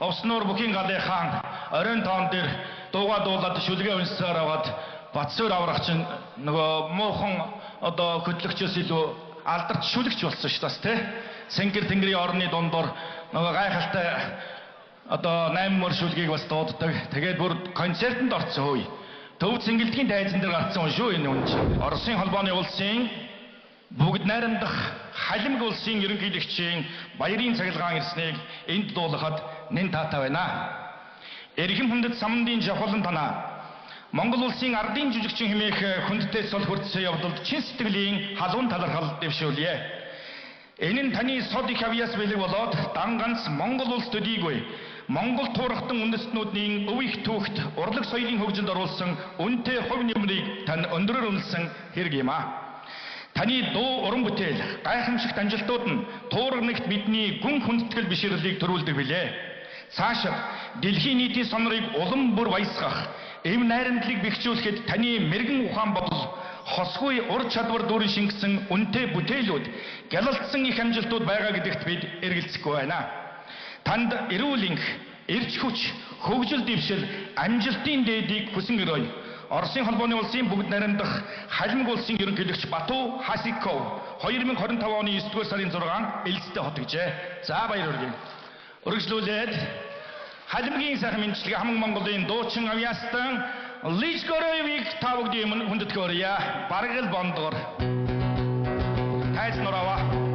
Овсноор бүхийн гадаа хаан оройн тоон дээр дуугаа дуулаад шүлгээ уншсаар аваад Батсуур аврах чинь нөгөө муухан одоо хөтлөгчөөс илүү алдарч шүлэгч болсон шүү дээ тий. Сэнгэр тэнгэрийн орны дундор нөгөө гайхалтай одоо 8 мөр шүлгийг бас дууддаг. Тэгээд бүр концертанд орсон үе. Төв цэнгэлдгийн тайзан дээр гарсан хүн шүү энэ хүн чинь. Оросын холбооны улсын бүгд найрамдах халимг улсын ерөнхийлөгчийн баярын цахилгаан ирснийг энд дуулахад нэн таатай байна. Эрхэм хүндэт самандын жавхлан танаа Монгол улсын ардын жүжигчин хэмээх хүндтэй цол хүртсэн явдалд чин сэтгэлийн халуун талархал дэвшүүлье. Энэ нь таны сод их авьяас бэлэг болоод дан ганц Монгол улс төдийгүй Монгол туурхтан үндэстнүүдийн өв их түүхт урлаг соёлын хөгжилд оруулсан үнэтэй хувь нэмрийг тань өндрөөр үнэлсэн хэрэг юм а. Таны дуу уран бүтээл, гайхамшигт амжилтууд нь туурга нэгт бидний гүн хүндэтгэл биширлийг төрүүлдэг билээ. Цаашид дэлхийн нийтийн сонорыг улам бүр баясгах, эв найрамдлыг бэхжүүлэхэд таны мэрэгэн ухаан бодол, хосгүй ур чадвар дүүрэн шингэсэн үнэтэй бүтээлүүд, гялалтсан их амжилтууд байгаа гэдэгт бид эргэлзэхгүй байна. Танд эрүүл энх, эрч хүч, хөгжил дэвшил, амжилтын дээдийг хүсэн өрөөе. Оросын холбооны улсын бүгд найрамдах халимг улсын ерөнхийлөгч Бату Хасиков 2025 оны 9-р сарын 6 элцтэй хотгожээ. За баяр хүргэе. Өргөжлүүлээд халимгийн сайхан мэндчилгээ хамаг Монголын дуучин авьяастан Личгороевыг та бүгдийн өмнө хүндэтгэорье. Баргал бондгор. Тайз нурава.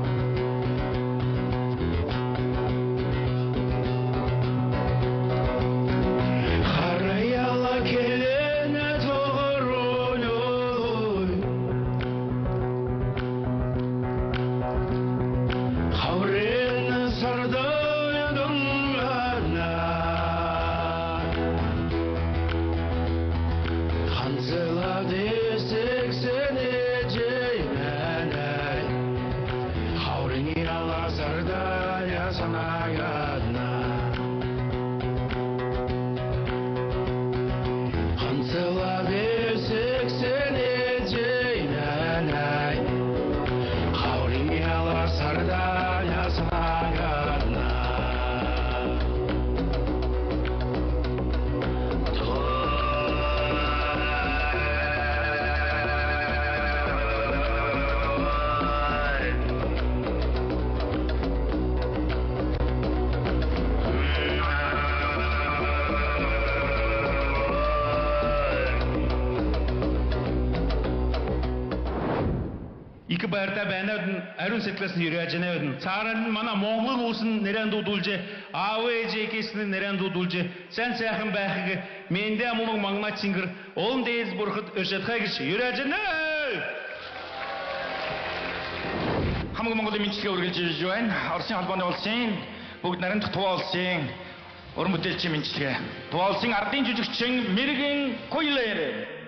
Баяртай байнаад ариун сэтгэлээс нь ирэж байна. Цаараа манай Монгол улсын нэрэн дуудулж, аав ээжээс нэрэн дуудулж, сайн сайхан байхыг мэндэ мумаг магнаа чингэр олон дээс бурхад өршөдхэй гэж ирэж байна. Хамаг Монголын мэндчилгээ үргэлжлэж байна. Оросын холбооны улсын бүгд найрамдах Туваа улсын уран бүтээлчийн мэндчилгээ. Туваа улсын ардын жүжигчин Мэргэн Койлер.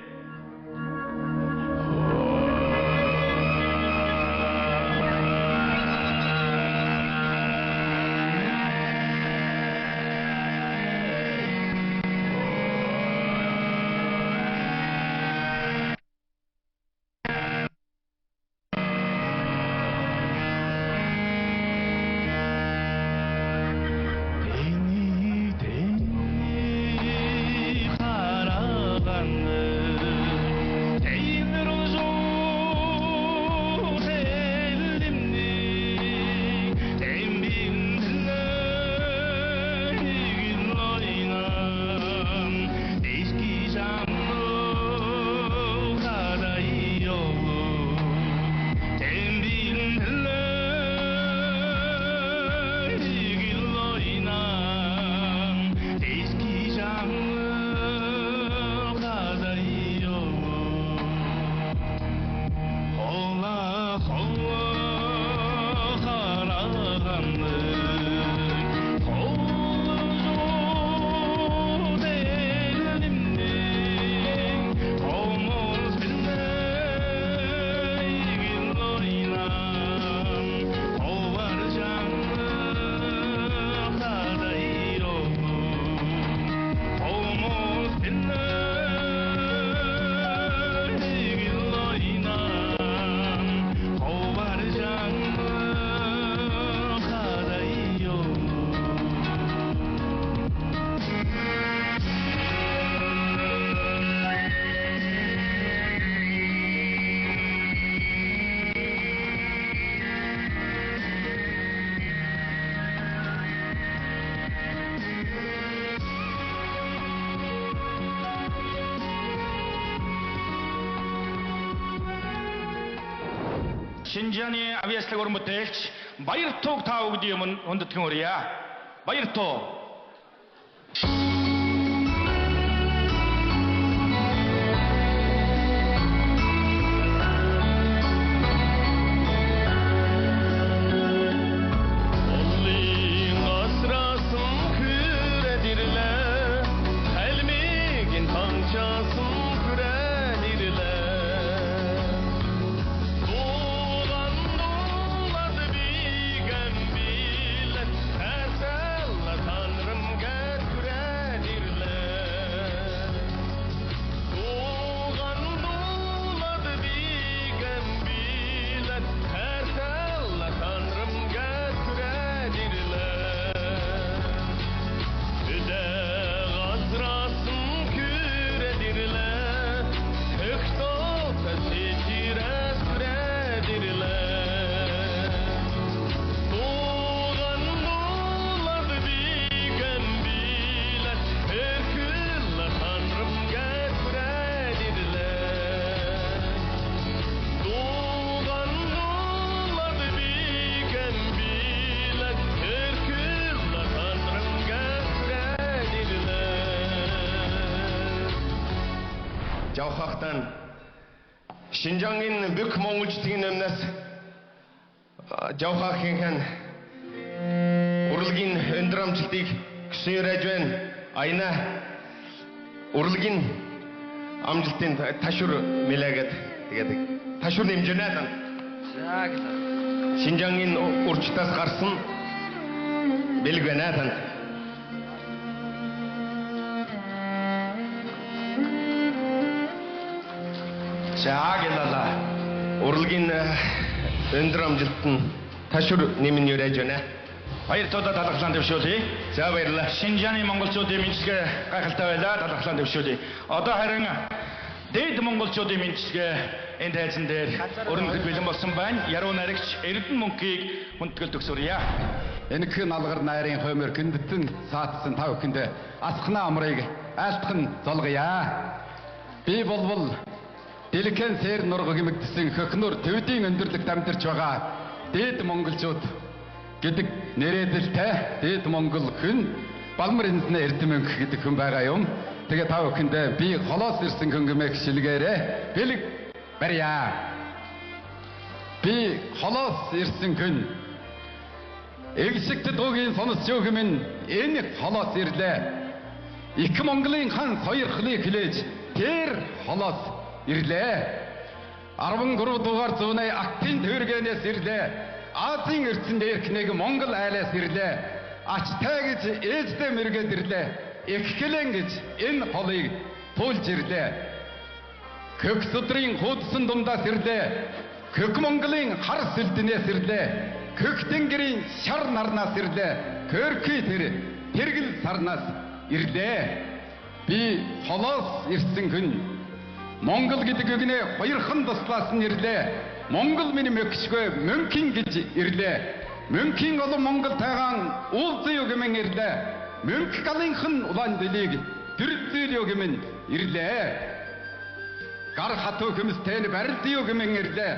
Аны 신지한의 아비아슬 고른 못했지 바이르톡 타오그디음은 언더팅 오리야 바이르톡 Жавхахтан Шинжангийн бүх монголчдын өмнөөс Жавхахын урлагийн өндөр амжилтыг хүсэн өрөөж байна. Аяна урлагийн амжилтын ташуур мэлээгээд тэгээд ташуур нэмжэнэ тань. Шинжангийн урчтаас гарсан бэлэг байна тань. 자gelala урлагийн өндөр амжилтанд ташуур нэмэн өрөөж байна. Баяртайгаа талархлаа дэвшүүлье. За баярлалаа. Шинжааны монголчуудын мэдлэгээ гайхалтай байлаа. Талархлаа дэвшүүлье. Одоо харин дээд монголчуудын мэдлэгээ энэ тайзан дээр өрнөхөд бэлэн болсон байна. Яруу найрагч Эрдэнэ мөнхийг хүндэтгэл төгсөрье. Энэхүү налгар найрын хоймор гүндэтэн саатсан тав хүндэ асхна амрыг айлтхан золгоё. Би болвол Дэлхэн сэр нурга гимэгдсэн хөхнөр төвдийн өндөрлөгт амьдарч байгаа дээд монголчууд гэдэг нэрээдэлтэй дээд монгол хүн Балмар энднэ Эрдэмөнх гэдэг хүн байгаа юм. Тэгээ та бүхэндээ би холоос ирсэн хүн гэмээх шилгээрээ бэлэг барья. Би холоос ирсэн хүн эгшигт дуугийн сонсч өгмөн энэ холоос ирлээ. Их Монголын хан соёрхлыг хилээж тэр холоос ирлээ. 13 дугаар зууны актын төвөргөнөөс ирлээ. Азийн эрдэнэ дээрхнэг Монгол айлаас ирлээ. Ачтай гэж ээждээ мэргээд ирлээ. Эхгэлэн гэж энэ холыг туулж ирлээ. Кök судрын хуудсан дундаас ирлээ. Кök Монголын хар сүлднээс ирлээ. Кök тэнгэрийн шар нарнаас ирлээ. Көрхий тэр тэргэл сарнаас ирлээ. Би холоос ирсэн хүн Монгол гэдэг үгнээ хоёрхан туслаас нь ирлээ. Монгол минь мөкшгөө мөнхийн гэж ирлээ. Мөнхийн олон Монгол тайгаан уулзъя гэмэн ирлээ. Мөнх галынхан улаан дэлийг дэрзүүлё гэмэн ирлээ. Гар хатуу хөмстэй барилдъя гэмэн ирлээ.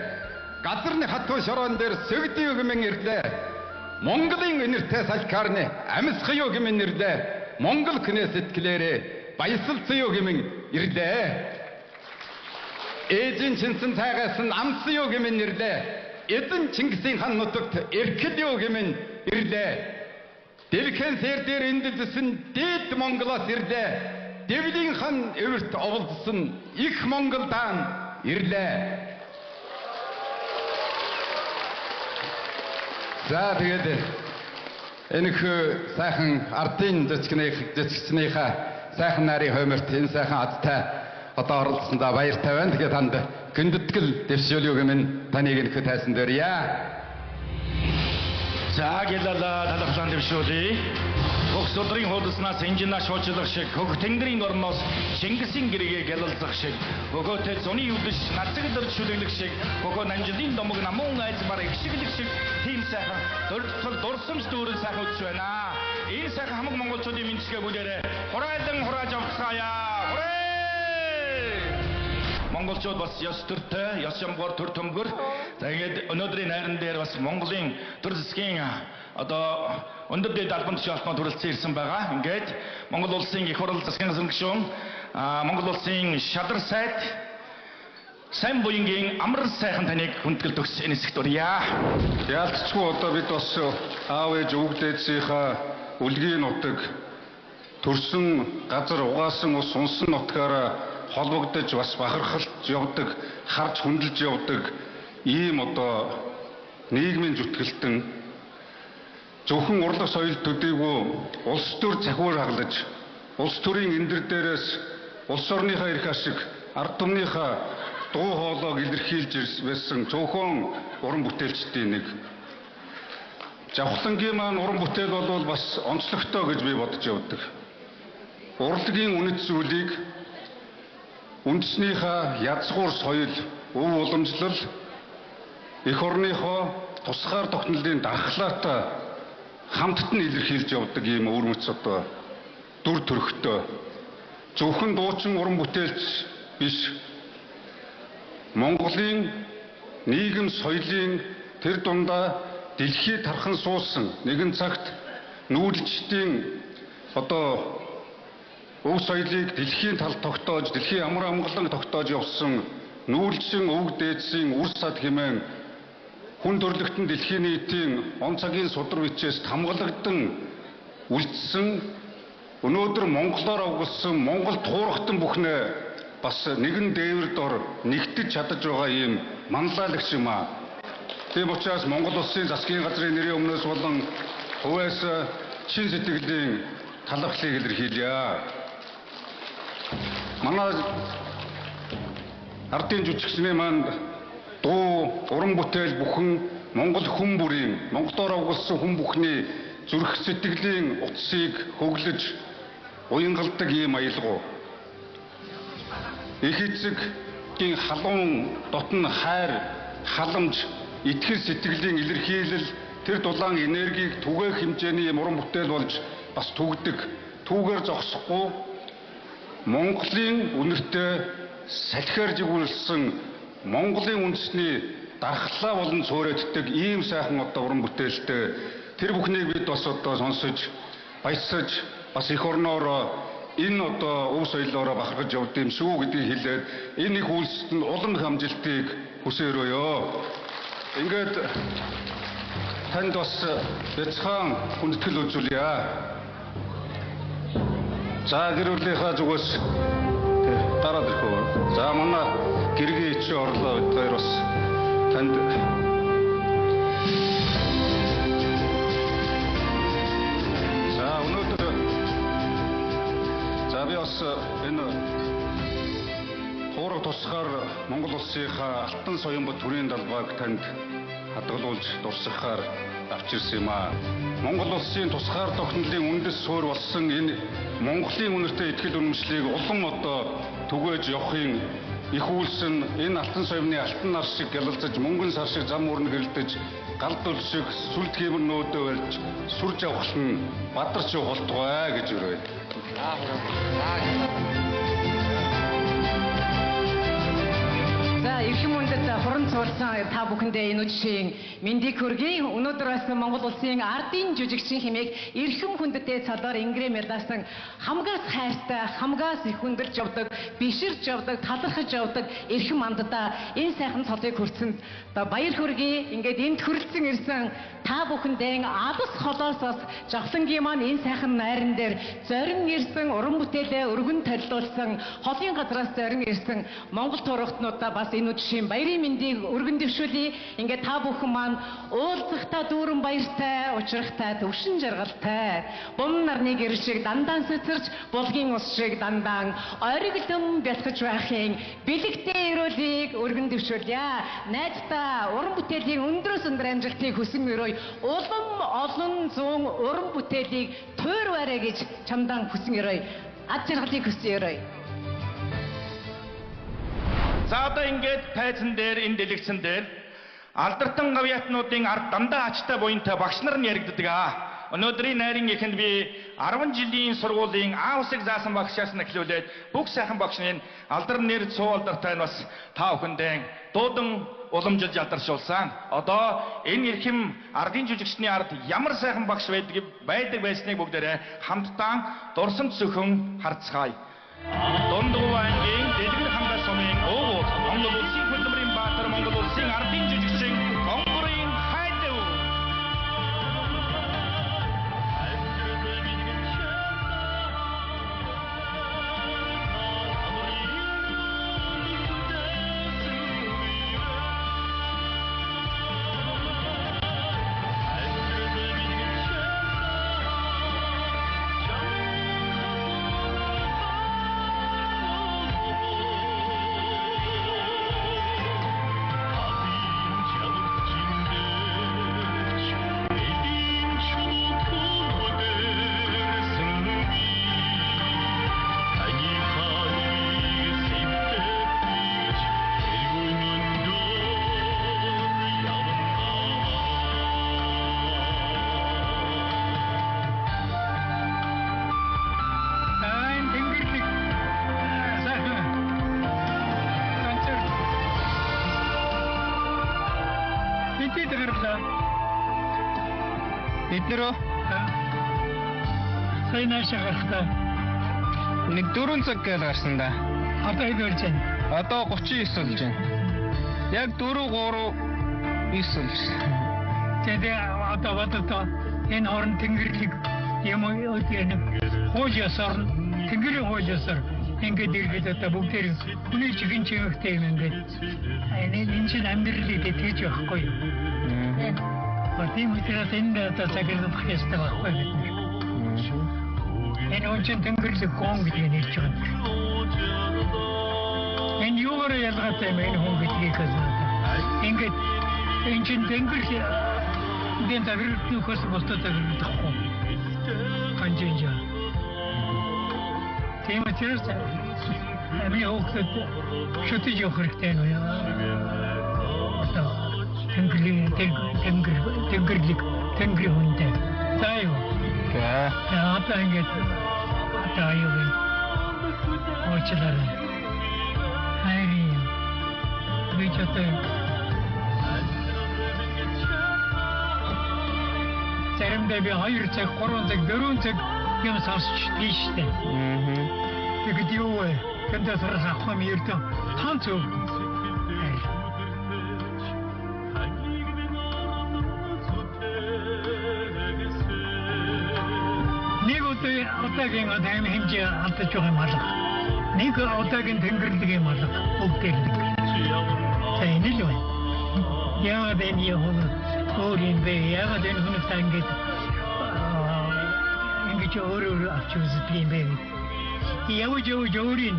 Газарны хатуу шороон дээр сөгдъя гэмэн ирлээ. Монголын энэртэй салхаарны амьсгъя гэмэн ирлээ. Монгол хүнээс сэтгэлээрээ баясалцъя гэмэн ирлээ. Ээжин чинсэн цайгаас нь амсан юу гэмэн ирлээ. Эзэн Чингисийн хан нутагт эрхэл юу гэмэн ирлээ. Дэлхэн сэр дээр эндэлсэн дээд Монголоос ирлээ. Дэвлийн хан эвэрт оволдсон их Монгол даан ирлээ. За тэгээд энэхүү сайхан ардын зочигчныхаа сайхан нарийн хойморт энэ сайхан адтай одоо оролцсондоо баяртай байна. Тэгээд танд гүндэтгэл дэвшүүлээ гэмэн таныг энэхүү тайсан дээр яа. За гэлала талхлан дэвшүүлээ. Хөх судрын хуудаснаас инжина шуучлах шиг хөх тэнгэрийн орноос Чингисийн гэрээгээ гялалзах шиг хөгөөтэй зуны үдэш нацагдэрч шүлэглэх шиг хөгөө намжилын домог намуун айцмаар ихшиглэх шиг тийм сайхан дөрөвтөл дурсамж дүүрэн сайхан үдс байна. Энэ сайхан хамаг монголчуудын мэдлэгээ бүлээрээ хурайлан хурааж авцгаая. монголчууд бас ёс төртэй, ёс ямгаар төр төмгөр. Тэгээд өнөөдрийн найран дээр бас Монголын төр засгийн одоо өндөр дэд албан тушаалтнууд хүрэлцэн ирсэн байгаа. Ингээд Монгол улсын их хурл засгийн газрын гишүүн, Монгол улсын шадар сайд сайн буянгийн амар сайхан таныг хүндэтгэл төгс энэ хэсэгт урья. Яалтчгүй одоо бид бас аав ээж өвөг дээдсийнхаа үлгийн нутаг төрсөн газар угаасан ус унсан нутгаараа холбогдож бас бахархалж явдаг, харж хүндэлж явдаг ийм одоо нийгмийн зүтгэлтэн зөвхөн урлаг соёл төдийгүй улс төр захиур хаглаж улс төрийн эндэр дээрээс улс орныхаа эрх ашиг, ард түмнийхаа дуу хоолойг илэрхийлж байсан зөвхөн уран бүтээлчдийн нэг. Жавхлангийн маань уран бүтээл бол бас онцлогтой гэж би бодож явдаг. Урлагийн үнэт зүйлийг үндэснийхээ язгуур соёл, өв уламжлал, эх орныхоо тусгаар тогтнолын дархлаатай хамтд нь илэрхийлж явдаг ийм өвөрмөц одоо дүр төрхтэй. Зөвхөн дуучин уран бүтээлч биш, Монголын нийгэм соёлын тэр дундаа дэлхийд тархан суусан нэгэн цагт нүүдэлчдийн одоо өв соёлыг дэлхийн талд тогтоож, дэлхийн амар амгалан тогтоож явсан нүүдэлчин өвөг дээдсийн үр сад хэмээн хүн төрлөختн дэлхийн нийтийн он цагийн судар бичээс хамгаалагдсан үлдсэн өнөөдөр монголоор авгалсан монгол туурхтан бүхнээ бас нэгэн дээвэр дор нэгтэж чадаж байгаа ийм манлайлагч юм аа. Тийм учраас Монгол улсын засгийн газрын нэрийн өмнөөс болон хувьяас чин сэтгэлийн талархлыг илэрхийлье. Манай ардын жүжигчний манд дуу, уран бүтээл бүхэн Монгол хүн бүрийн, монголоор авгалсан хүн бүхний зүрх сэтгэлийн утсыг хөглөж уянгалдаг ийм аялгау. Их эцэггийн халуун дотн хайр, халамж, итгэл сэтгэлийн илэрхийлэл тэр дулаан энергийг түгээх хэмжээний уран бүтээл болж бас түгдэг. Түүгээр зогсохгүй Монголын үнэртэй салхиар жигүүлсэн Монголын үндэсний дархлаа болон цөөрөддөг ийм сайхан одоо уран бүтээлтэй тэр бүхнийг бид бас одоо сонсож, баясаж, бас эх орноороо энэ одоо өв соёлоороо бахархаж явд юм шүү гэдгийг хэлээд энэ их үйлсэнд улам их амжилтыг хүсээрөөё. Ингээд танд бас бяцхан хүндэтгэл үзүүлье. За гэр бүлийнхаа зүгээс гараад ирэх үү. За манай гэргийн ичээ орлоо хоёр бас танд би бас энэ хуурга тусгаар Монгол улсынхаа алтан соёмбот төрийн далбааг танд хадгалуулж дурсахаар авчирсан юм аа. Монгол улсын тусгаар тогтнолын үндэс суурь болсон энэ Монголын үнэртэй итгэл үнэмшлийг улам одоо түгээж явахын их үйлс нь энэ алтан соёмны алтан нар шиг гялалзаж, мөнгөн сар шиг зам мөрн гэрэлдэж, гал дул шиг сүл тгиймэр нөөдөө барьж, сүр жавхлан бадарч болтугай гэж өрөө. За эрхэм үндэд хуран цуулсан та бүхэндээ энэ үдшийн мэндийг хүргэе. Өнөөдөр бас Монгол улсын ардын жүжигчин хэмээх эрхэм хүндтэй цалаар ингрээ медалсан хамгаас хайртай, хамгаас их хүндэлж явдаг, биширж явдаг, талархаж явдаг эрхэм мандадаа энэ сайхан цолыг хүртсэнд баяр хүргэе. Ингээд энд хүрэлцэн ирсэн та бүхэндээ алс холоос бас жавхлангийн маань энэ сайхан найран дээр зорин ирсэн уран бүтээлээ өргөн тарилуулсан холын газраас зорин ирсэн Монгол туурхтнуудаа бас энэ үдшийн баярын мэндийг өргөн дэвшүүлье. Ингээд та бүхэн маань уулзахтаа дүүрэн баяртай, учрахтаа төвшин жаргалтай. Бум нарны гэр шиг дандаан сэцэрч, булгийн ус шиг дандаан ориглон бэлтгэж байхын бэлэгтэй өрөөлийг өргөн дэвшүүлье. Найздаа уран бүтээлийн өндрөөс өндөр амжилтыг хүсэн өрөө улам олон зуун уран бүтээлийг тойр барай гэж чамдан хүсэн өрөө. Ад жаргалыг хүсэн өрөө. За одоо ингээд тайзан дээр энэ дэлгэцэн дээр алдартан гавьяатнуудын ард дандаа ачтай буянтай багш нар нь яригддаг. өнөөдрийн найрын эхэнд би 10 жилийн сургуулийн А усыг заасан багшаас нэхлүүлээд бүх сайхан багшны алдар нэр цуу алдартай нь бас та бүхэндээ дуудан уламжилж алдаршуулсан. Одоо энэ эрхэм ардын жүжигчний ард ямар сайхан багш байдаг байсныг бүгдээрээ хамтдаа дурсамж зөвхөн харцгаая. Дундгов аймгийн Дэлгэр хамгаас сумын өвөг Монгол улсын хөдөлмөрийн баатар Монгол улсын ардын жүжигчин Гонгорын хайдав. Эднэрөө сайн ашиглахтаа нэг 4 цаг гэл гарсан да. Одоо хэд болж байна? Одоо 39 болж байна. Яг 4 3 9 болж. Тэгээд одоо бодоо энэ орон тэнгэрлэг юм уу тийм хууль ёсоор тэнгэрийн хууль ёсоор ингээд иргэд одоо бүгдээр хүний чихэн чимэгтэй юм ингээд энэ чинь амьдралыг тэгж явахгүй юу? Тийм учраас энэ одоо цагийнх хэвээр байхгүй бид. Энэ онцон тэнгэрлэг гон гэдэг нэрч байна. Энэ юугаар ялгаатай юм энэ хүн гэдгийг хэлсэн. Ингээд энэ чинь тэнгэрлэг энэ тагрын хос болтой таграхгүй. Канжинжа. Тийм учраас ami хөөд шүтэж явах хэрэгтэй нөө. Тэнгэр хүнтэй. Таяа. Одоо ингэж таяа. Очилаа. Хайри. Бичтэй. Заримдаа би 2 цаг, 3 цаг, 4 цаг юм сонсч тийштэй. Тэгээд юу вэ? Къндээ сарах хам ирдэ. Танцуу. Одоогийн адам хэмжээ алдаж байгаа юм алга. Нэг одоогийн тэнгэрлэг юм алга. Бүгдээр. За энэ л байна. Яагаад энэ юм өөрийн бэ? Яагаад энэ хүн тангид ингэж өөрөө авч үздэг юм бэ? Явж өөрийн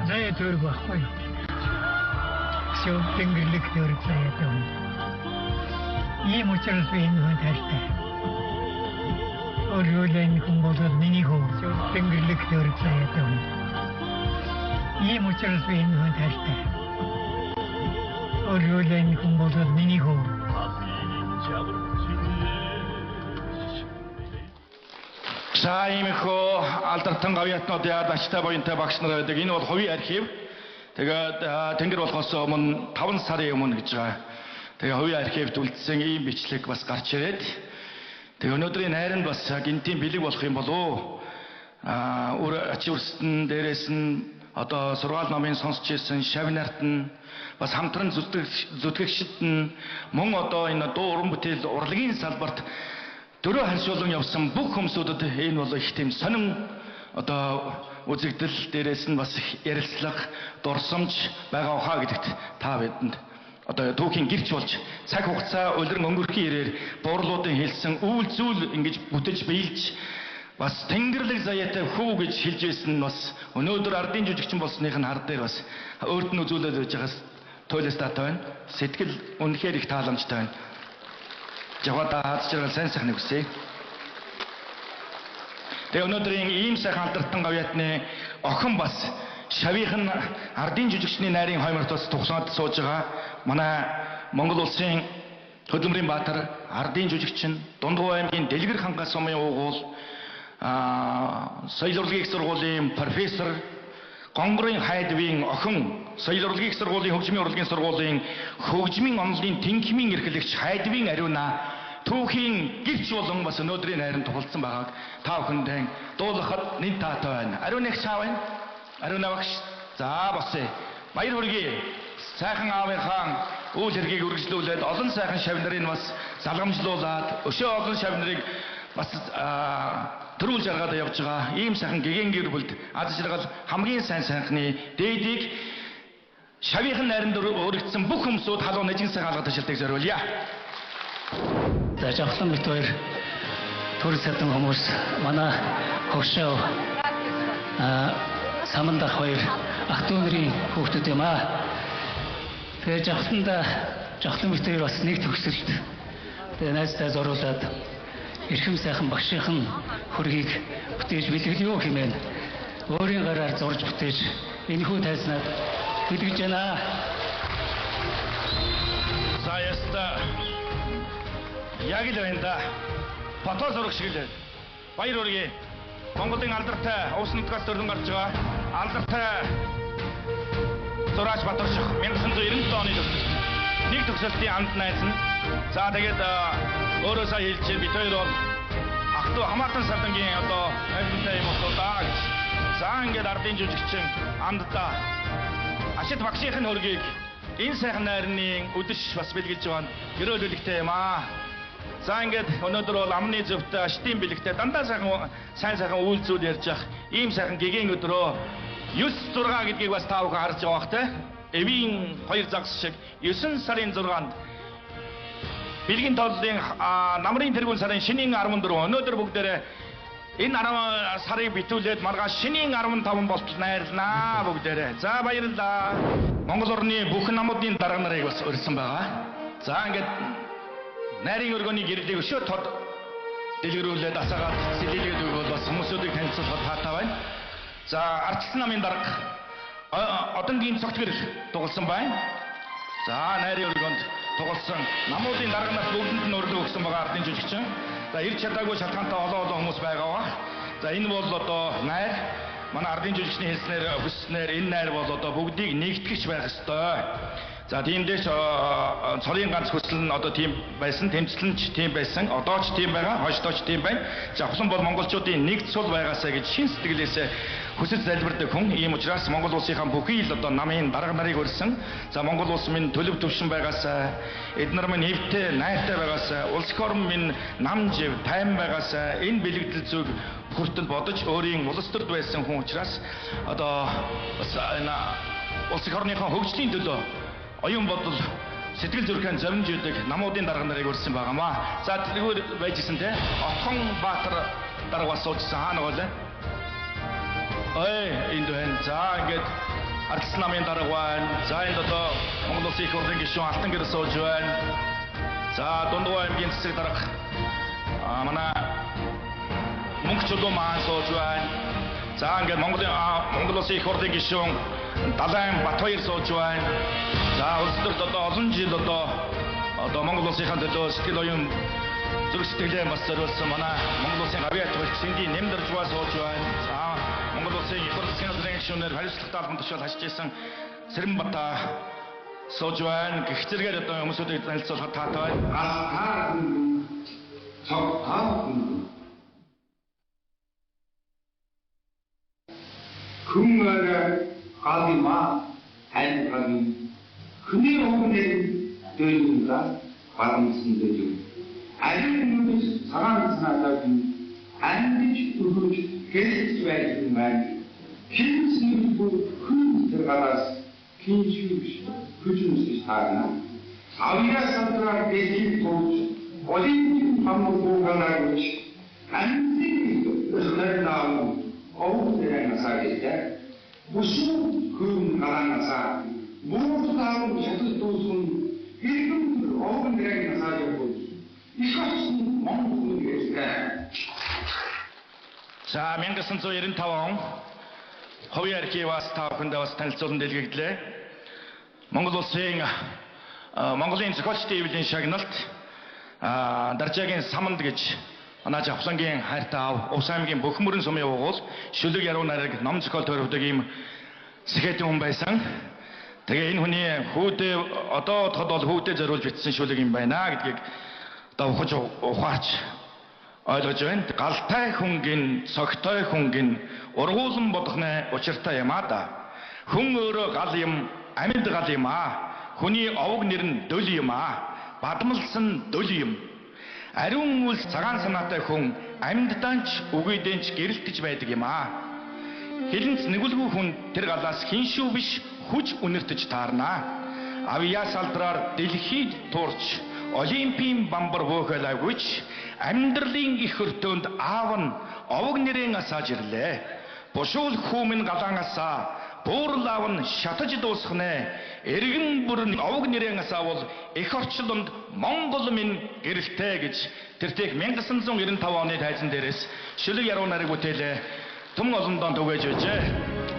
заяа төрөг байхгүй. Шоу тэнгэрлэг төрөг заяа төрөг. Ийм учраас би энэ хүн таартай. Өөрөөлөн хүн болоод миний хөө тэнгэрлэг төрөг заяа төрөг. Ийм учраас би энэ хүн таартай. Өөрөөлөн хүн болоод миний хөө. За иймэрхүү алдартай гавьяатнууд яад ачтай буянтай багш нар байдаг. Энэ бол хувийн архив. Тэгээд тэнгэр болохоос өмнө 5 сарын өмнө гэж байгаа. Тэгээ хувийн архивд үлдсэн ийм бичлэг бас гарч ирээд. Тэгээ өнөөдрийн найранд бас гинтийн бэлэг болох юм болов. Өөр ачи өрстөн дээрээс нь одоо сургаал номын сонсч ирсэн шавнарт нь бас хамтран зүтгэгчд нь мөн одоо энэ дуу уран бүтээл урлагийн салбарт дөрөв харьцуулан явсан бүх хүмүүсүүдэд энэ бол их тийм сонин одоо үзэгдэл дээрээс нь бас ярилцлага дурсамж байгаа ухаа гэдэгт та бидэнд одоо түүхийн гэрч болж цаг хугацаа улиран өнгөрөхийн ирээр буурлуудын хэлсэн үйл зүйл ингэж бүтэж биелж бас тэнгэрлэг заяатай хүү гэж хэлж байсан нь бас өнөөдөр ардын жүжигчин болсных нь хар дээр бас өөрт нь үзүүлээд байж байгаас туйлаас таатай байна. Сэтгэл үнэхээр их тааламжтай байна. Жавада хаац жаргал сайн сайхныг хүсье. Тэгээ өнөөдрийн ийм сайхан алдартай гавьяатны охин бас шавийнхан ардын жүжигчний найрын хойморт бас тухсаад сууж байгаа манай Монгол улсын Хөдөлмөрийн Баатар, ардын жүжигчин, Дундгуй аймгийн Дэлгэр хангас сумын уугуул, соёл урлагийн их сургуулийн профессор, Гонгорын хайдвийн охин, соёл урлагийн их сургуулийн хөгжмийн урлагийн сургуулийн хөгжмийн онолын тэнхимийн эрхлэгч хайдвийн ариуна түүхийн гэрч болон бас өнөөдрийн найранд тулцсан байгааг та бүхэндээ дуулгахад нэн таатай байна. Ариунагч аав байна. Ариуна багш. За босъё. Баяр хүргэе. Сайхан аавынхаа үйл хэргийг үргэлжлүүлээд олон сайхан шавь нарыг бас залгамжлуулад өшөө олон шавь нарыг бас төрүүлж аргаад явж байгаа. Ийм сайхан гэгэн гэр бүлд аз жаргал хамгийн сайн сайхны дээдийг шавийнхан найранд өргөцсөн бүх хүмүүсүүд халуун нэжин сайхан алгад ташилтыг зориулъя. За жавхлан бит хоёр төрөл садан хүмүүс манай хөгшөө самандах хоёр ах トゥ нарын хүүхдүүд юм аа. Тэгээ жавхлан бит хоёр бас нэг төгсөлт тэгээ найзтай зориулаад эрхэм сайхан багшийн хөргийг бүтээж бэлгэлё хэмээн өөрийн гараар зурж бүтээж энэхүү тайзнаад бэлгэж байна. Саяста яг л байна да. Фото зураг шиг л. Баяр хүргэе. Монголын алдартай улс нутгаас төрөн гарч байгаа алдартай зураач Батөрших 1990 оны төгсөлт. Нэг төгсөлтийн амт найз нь. За тэгээд өөрөө сая хэлж бид хоёр бол ах トゥ хамаатан сардангийн одоо хайртай юм уу даа гэж. За ингээд ардын жүжигчин амдтаа Ашид багшийн хөргийг энэ сайхан найрны өдөш бас бэлгэлж байгаа нь гэрөөлөлөгтэй юм аа. За ингээд өнөөдөр бол амны зөвхөн Ашидын бэлэгтэй дандаа сайхан үйл зүйл ярьж ах ийм сайхан гэгэн өдрөө 9-6 гэдгийг бас та бүхэн харж байгаа бах те. Эвийн 2 загас шиг 9 сарын 6-нд Бэлгийн тооллын намрын тэргүүн сарын шинийн 14 өнөөдөр бүгдээрээ энэ 10 сарыг битүүлээд маргааш шинийн 15 болтол найрлнаа бүгдээрээ. За баярлалаа. Монгол орны бүх намуудын дарга нарыг бас урьдсан байгаа. За ингээд найрын өргөний гэрлийг өшөө тод дэлгэрүүлээд асаагаад сэлэлгээд өгвөл бас хүмүүсүүдийг танилцуулахад таатай байна. За ардчилсан намын дарга одонгийн цогт гэрэл дугалсан байна. За найрын өргөнд дугалсан намуудын дарга нарт бүгдэнд нь өрлөө өгсөн байгаа ардын жүжигчин. За ирж чадаагүй шалтгаантай олон хүмүүс байгаа. За энэ бол одоо найр манай ардын жүжигчний хэлснээр өсснээр энэ найр бол одоо бүгдийг нэгтгэж байх ёстой. За тиймдээс цорын ганц хүсэл нь одоо тийм байсан, тэмцэл нь ч тийм байсан, одоо ч тийм байгаа, хойштооч тийм байна. Завхлан бол монголчуудын нэгд сул байгаасаа гэж шин сэтгэлээсээ хүсэж залбирдаг хүн. Ийм учраас Монгол улсынхаа бүхий л одоо намын дарга нарыг өрсөн. За Монгол улс минь төлөв төвшин байгаасаа, эднэр минь хэвтэй, найртай байгаасаа, улс орн минь нам жив, тайван байгаасаа энэ бэлэгдэл зүг хүртэл бодож өөрийн улс төрд байсан хүн учраас одоо бас энэ улс орныхаа хөгжлийн төлөө оюун бодол сэтгэл зүрхэн зоримж өгдөг намуудын дарга нарыг өрсөн байгаамаа. За тэргээр байжсэн те. Отхон Баатар дарга бас суужсан хаана голээ. Энд байна. За ингээд ардчилсан намын дарга байна. За энд одоо Монгол Улсын их хурлын гишүүн Алтан гэр сууж байна. За Дундгуй аймгийн цэцэг дарга манай Мөнх чулуу маань сууж байна. За ингээд Монгол Улсын их хурлын гишүүн Далайн Батбаяр сууж байна. За улс төрд одоо олон жил одоо Монгол улсынхаа төлөө сэтгэл оюун зүрх сэтгэлээ бас зориулсан манай Монгол улсын авиат багш Сэнгийн Нэмдэржваа сууж байна. За Монгол улсын их хурлын гишүүнээр хариуцлагатай албан тушаал хашиж исэн Сэрэнбата сууж байна. Гэх зэрэгээр одоо хүмүүсүүдийг танилцуулахад таатай байна. Күмээр гаалима хайргагийн хүний өмнөд дөөлөнда бадамсан дэжиг. Ариун нүдэс цагаан цанаадаа андиж өгөж хэлж байсан маань хинсний хүн зэрэгээс кинчүүш хүчнэс таарна. Авьяа сандраар дэжиг тууж олимпик хамуугаанаач андиг өсгөрнаа оутерэн асаадаг. Бүшүү хүн гараанасаа мууртаа шаталтуусан хэрхэн оутерэн асаадаг. Ихсэн Монгол үеэстэй. За 1995 он Хувийн архиваас та бүхэндээ бас танилцуулан дэлгэглээ. Монгол улсын Монголын зохиолчдын эвлийн шагналт Даржаагийн саманд гэж наач Авсангийн хайртай аав Увс аймгийн Бөхмөрөн сумын угуул шүлэг яруу нарыг ном зохиол тойрогдөг ийм сэхэтэн хүн байсан. Тэгээ энэ хүний хүүдээ одоо тод бол хүүдээ зориулж бичсэн шүлэг юм байна гэдгийг одоо ухаж ухаарч ойлгож байна. Галтай хүнгийн цогтой хүнгийн ургуулсан бодохны учиртай юм да. Хүн өөрөө гал юм, амьд гал юм Хүний овог нэр нь дөл юм Бадмалсан дөл юм. Ариун үл цагаан санаатай хүн амьддаанч үгээдэнч гэрэлтэж байдаг юм Хэлэнц нэгүлгүй хүн тэр галаас хиншүү биш хүч үнэртэж таарнаа. Авьяа салдраар дэлхийд туурч Олимпийн бамбар хөөхөл авгүйч амьдралын их хөртөөнд аав нь овог нэрийн асааж ирлээ. Бушуул хүмүн галаангасаа буурал аав нь шатаж дуусах нэ. Эргэн бүрэн овог нэрийн асаавал их орчлонд Монгол минь гэрэлтэй гэж тэр тех 1995 оны тайзан дээрээс шүлэг яруу нарыг бүтээлээ түмэн олондоо түгээж байжээ.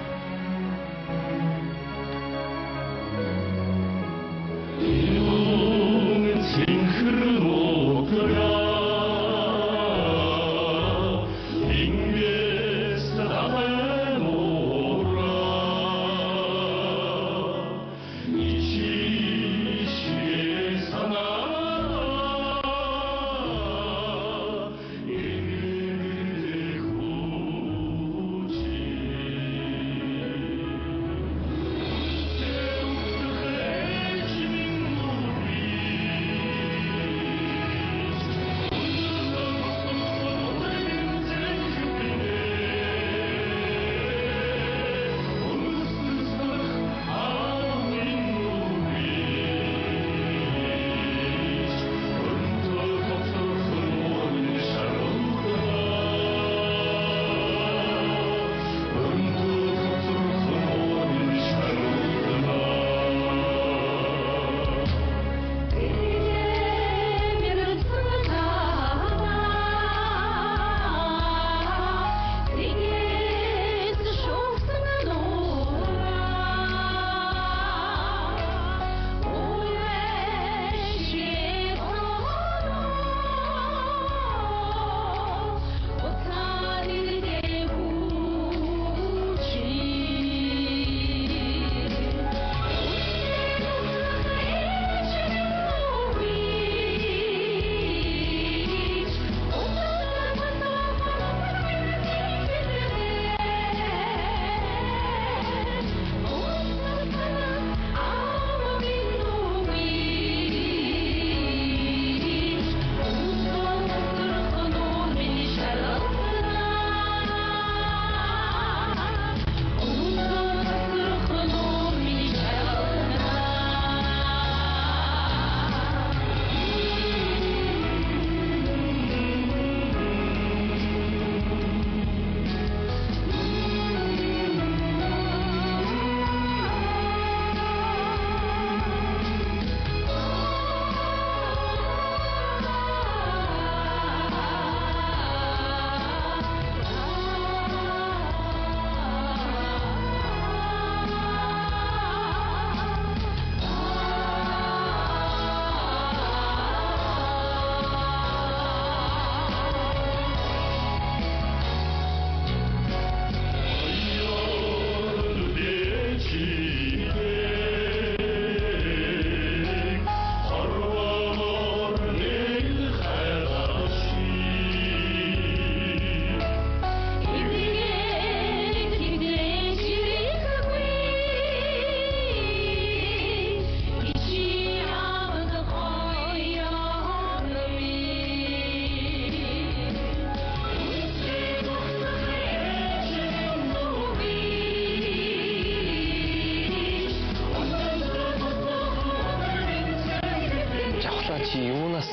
Юунаас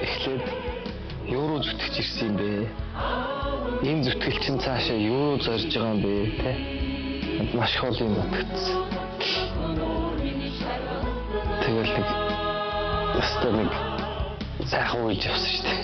эхлээд юу руу зүтгэж ирсэн юм бэ? Энэ зүтгэл чинь цаашаа юу руу зорж байгаа юм бэ, те? Маш их юм бодогдсон. Тэгэл нэг сайхан үеж явсан шүү дээ.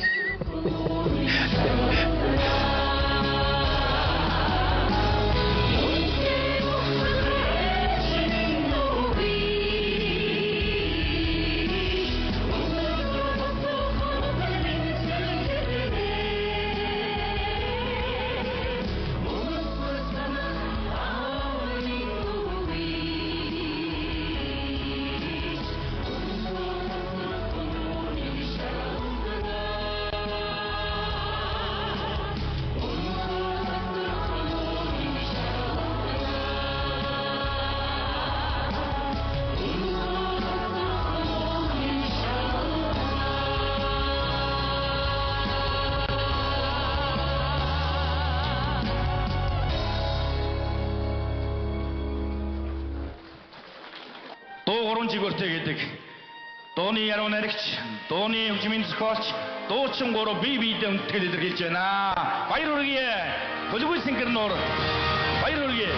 дуу 3 жигүүртэй гэдэг. Дууны яруу найрагч, дууны хөгжмийн зохиолч, дуучин 3 бие биедээ үндэтгэл илэрхийлж байна. Баяр хүргэе. Төлөвлөсөн сингернор. Баяр хүргэе.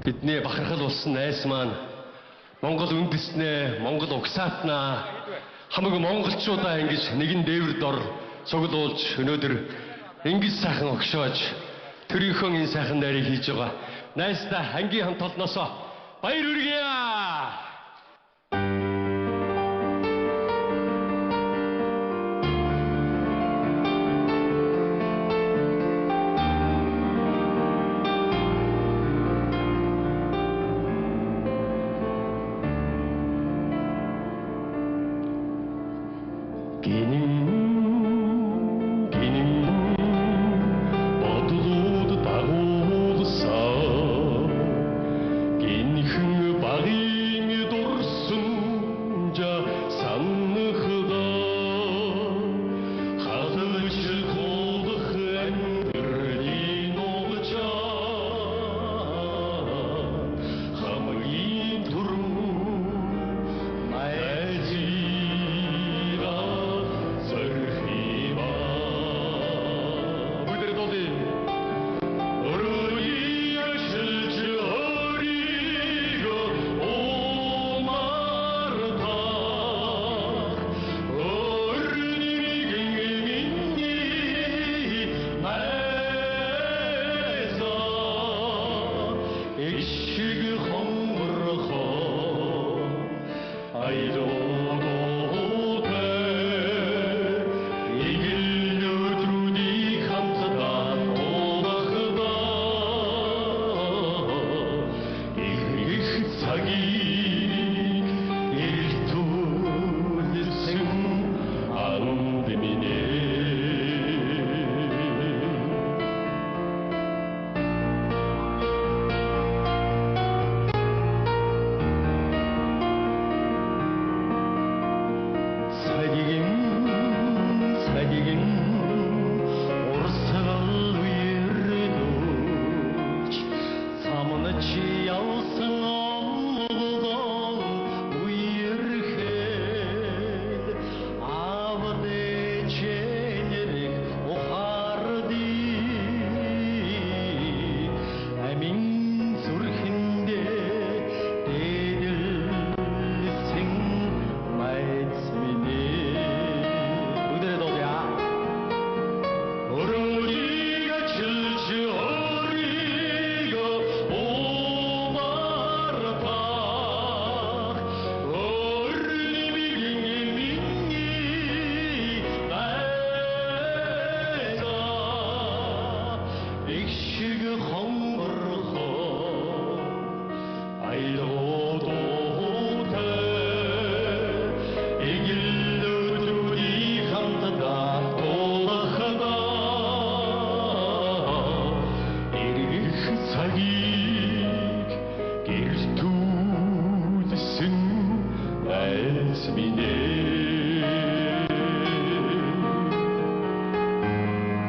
Бидний бахархал болсон найз маань Монгол үндэснээ, Монгол угсаатнаа хамаг монголчуудаа ингэж нэгэн дээвэр дор цуглуулж өнөөдөр ингэж сайхан огшоож төрийнхөө энэ сайхан найрыг хийж байгаа. Найздаа ангийн хамт олноос баяр хүргэе.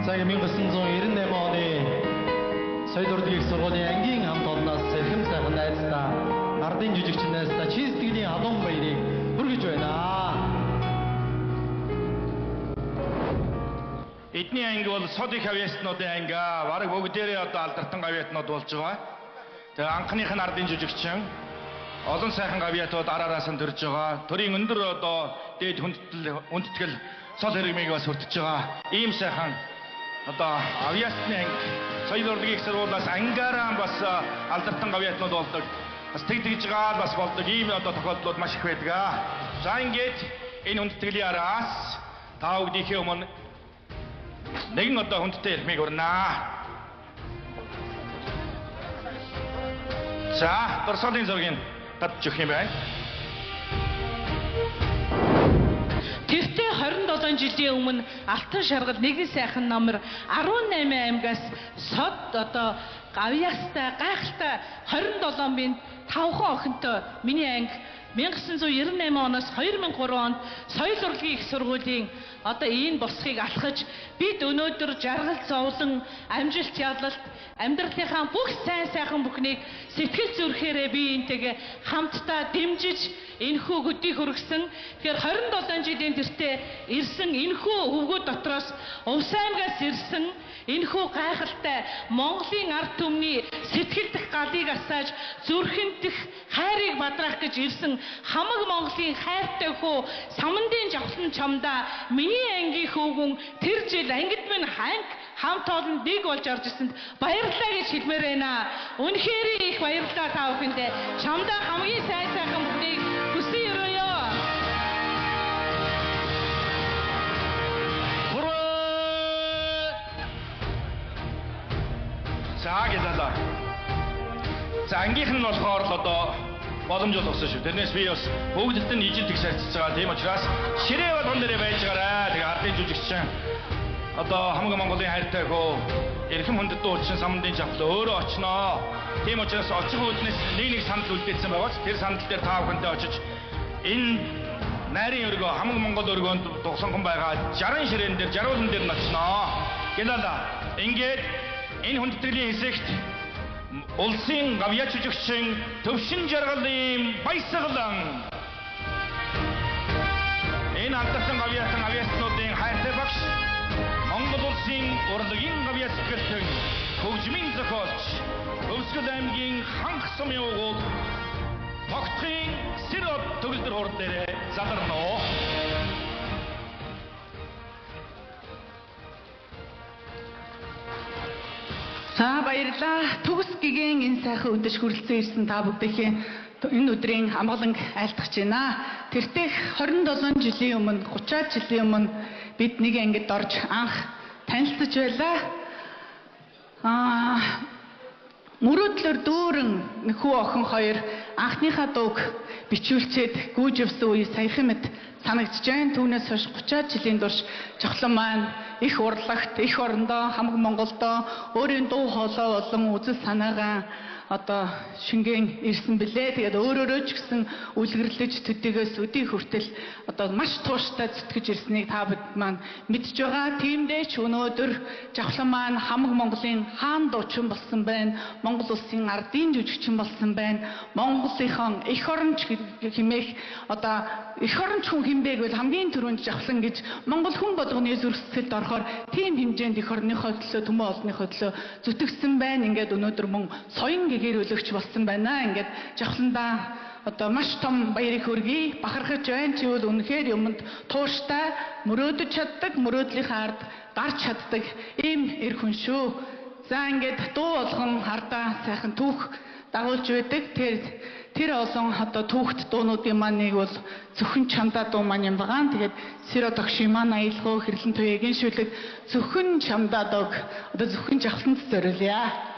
За 1998 оны Соёлын их сургуулийн ангийн хамт олноос сэрхэм сайхан найздаа ардын жүжигчин найздаа чи сэтгэлийн алуун баярыг хүргэж байна. Эдний анги бол сод их авьяаснуудын ангиа. Бараг бүгдээрээ одоо алдартан авьяатнууд болж байгаа. Тэгээ анхных нь ардын жүжигчин олон сайхан авьяатууд араараас нь төрж байгаа. Төрийн өндөр одоо дээд хүндэтгэл цол хэрэмийг бас хүртэж байгаа. Ийм сайхан одоо авьяасны анги Соёлын их сургуулиас ангаараа бас алдартан авьяатнууд болдог. Бас тэгж байгаа бас болдог. Ийм одоо тохиолдлууд маш их байдаг. За ингээд энэ хүндэтгэлийн араас та бүдийнхээ өмнө нэгэн одоо хүндтэй хэлмийг урнаа. За, дурсгалын зургийг татж өгөх юм байна. Тэртээ 27 жилийн өмнө Алтан шаргал нэгэн сайхан номер 18 аймгаас сод одоо гавьяастай гайхалтай 27 минь 5 охинтой миний анги 1998 оноос 2003 онд соёл урлагийн их сургуулийн одоо энэ босхийг алхаж бид өнөөдөр жаргал зовлон амжилт ялалт амьдралынхаа бүх сайхан бүхнийг сэтгэл зүрхээрээ биеинтэйгээ хамтдаа дэмжиж энэхүү хөдийг хүргэсэн. Тэгэхээр 27 жилийн тэртээ ирсэн энэхүү өвгүүд дотроос Увс аймгаас ирсэн энэхүү гайхалтай Монголын ард түмний сэтгэл дэх галыг асааж зүрхэнд дэх хайрыг бадраах гэж ирсэн хамаг Монголын хайртай хүү Самандын жавхлан чамдаа миний ангийн хөвгүн тэр жил ангид минь хамт олон дэг болж орж ирсэнд баярлалаа гэж хэлмээр байна. Үнэхээр их баярлалаа та бүхэндээ. Чамдаа хамгийн сайхан бүхнийг хүсэн өрөөё. За гэлээ. За ангийнх нь болохоор л одоо боломж олгосон шүү. Тэрнээс би бас бүгдд нь ижил тэгш харьцаж байгаа. Тийм учраас ширээ болгон дээрээ байж байгаарай. Тэгээ ардын жүжигчин одоо хамаг Монголын хайртай хөө эрхэм хүндэт дуучин Самандын жавхлаа өөрөө очноо. Тийм учраас очих үүднээс нэг санал үлдээсэн байгаа ч тэр санал дээр та бүхэндээ очиж энэ найрын өргөө хамаг Монгол өргөөнд дугсанхан байгаа 60 ширээн дээр жаруулан дээр нь очноо. Гэлээ. Ингээд энэ хүндэтгэлийн хэсэгт улсын гавьяа жүжигчин Төвшин жаргалын баясгалан энэ антарсан гавьяатан авьяаснуудын хайртай багш Монгол улсын урлагийн гавьяа сэтгэлтэн хөгжмийн зохиолч Өвсгөл аймгийн ханх сумын уугуул тогтхын сэрот төгөлдөр хурд дээр заларноо. За баярлалаа. Төгс гэгийн энэ сайхан өдөж хүрэлцэн ирсэн та бүднийхээ энэ өдрийн амгаланг айлтгаж байна. Тэртех 27 жилийн өмнө 30-аад жилийн өмнө бид нэг ангид орж анх танилцж байлаа. Мөрөөдлөөр дүүрэн нөхөө охин хоёр анхныхаа дууг бичүүлчихэд гүйж явсан үе саяхан мэт санагдж байна. Түүнээс хойш 30-аад жилийн турш жавхлан маань их урлагт, их орондоо, хамаг Монголдоо өөрийн дуу хоолой болон үзэл санаагаа одоо шингэн ирсэн билээ. Тэгээд өөрөөрөө ч гэсэн үлгэрлэж төдийгөөс өдий хүртэл одоо маш тууштай зүтгэж ирснийг та бид маань мэдж байгаа. Тиймдээ ч өнөөдөр жавхлан маань хамаг Монголын хаан дуучин болсон байна. Монгол улсын ардын жүжигчин болсон байна. Монголынхон эх оронч хэмээх одоо эх оронч хүн хэмбэг бол хамгийн түрүүнд жавхлан гэж Монгол хүн болгоны зүрхсэлд орохоор тийм хэмжээнд эх орныхоо төлөө төмөө олонныхоо төлөө зүтгэсэн байна. Ингээд өнөөдөр мөн соён гэр өлөгч болсон байна. Ингээд жавхландаа одоо маш том баярыг хүргэе. Бахархаж байна. Чи бол үнэхээр юмд тууштай, мөрөөдөж чаддаг, мөрөөдлийнхаа ард гарч чаддаг ийм эр хүн шүү. За ингээд дуу болгон хардаа сайхан түүх дагуулж байдаг. Тэр олон одоо түүхт дуунуудын маань нэг бол зөвхөн чамдаа дуу маань юм байгаа. Тэгээд Сиро тогшин маань аялгау хэрлэн туяагийн шүлэг зөвхөн чамдаа дог одоо зөвхөн жавхланд зориулъя.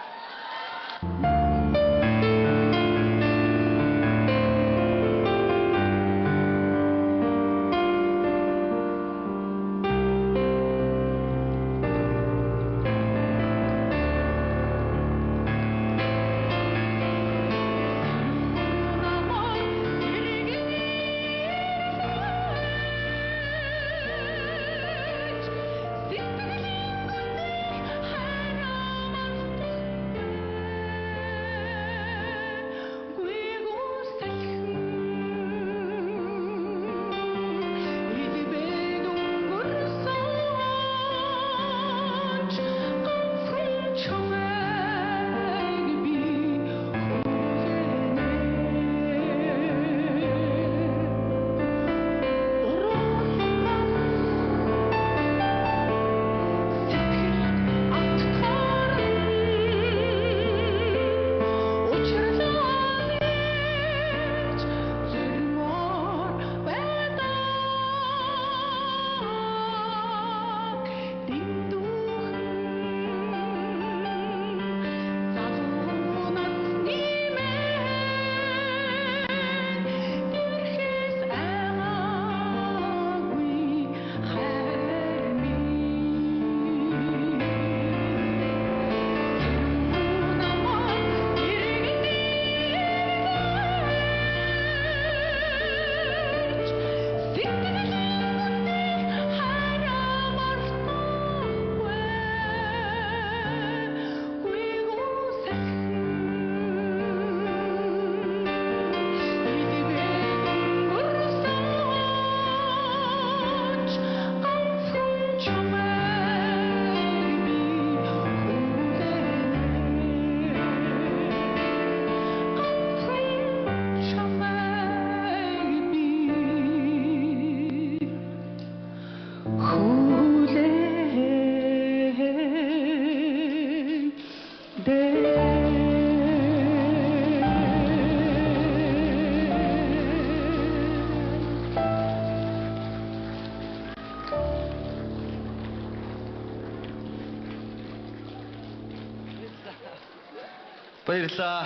Баярлалаа.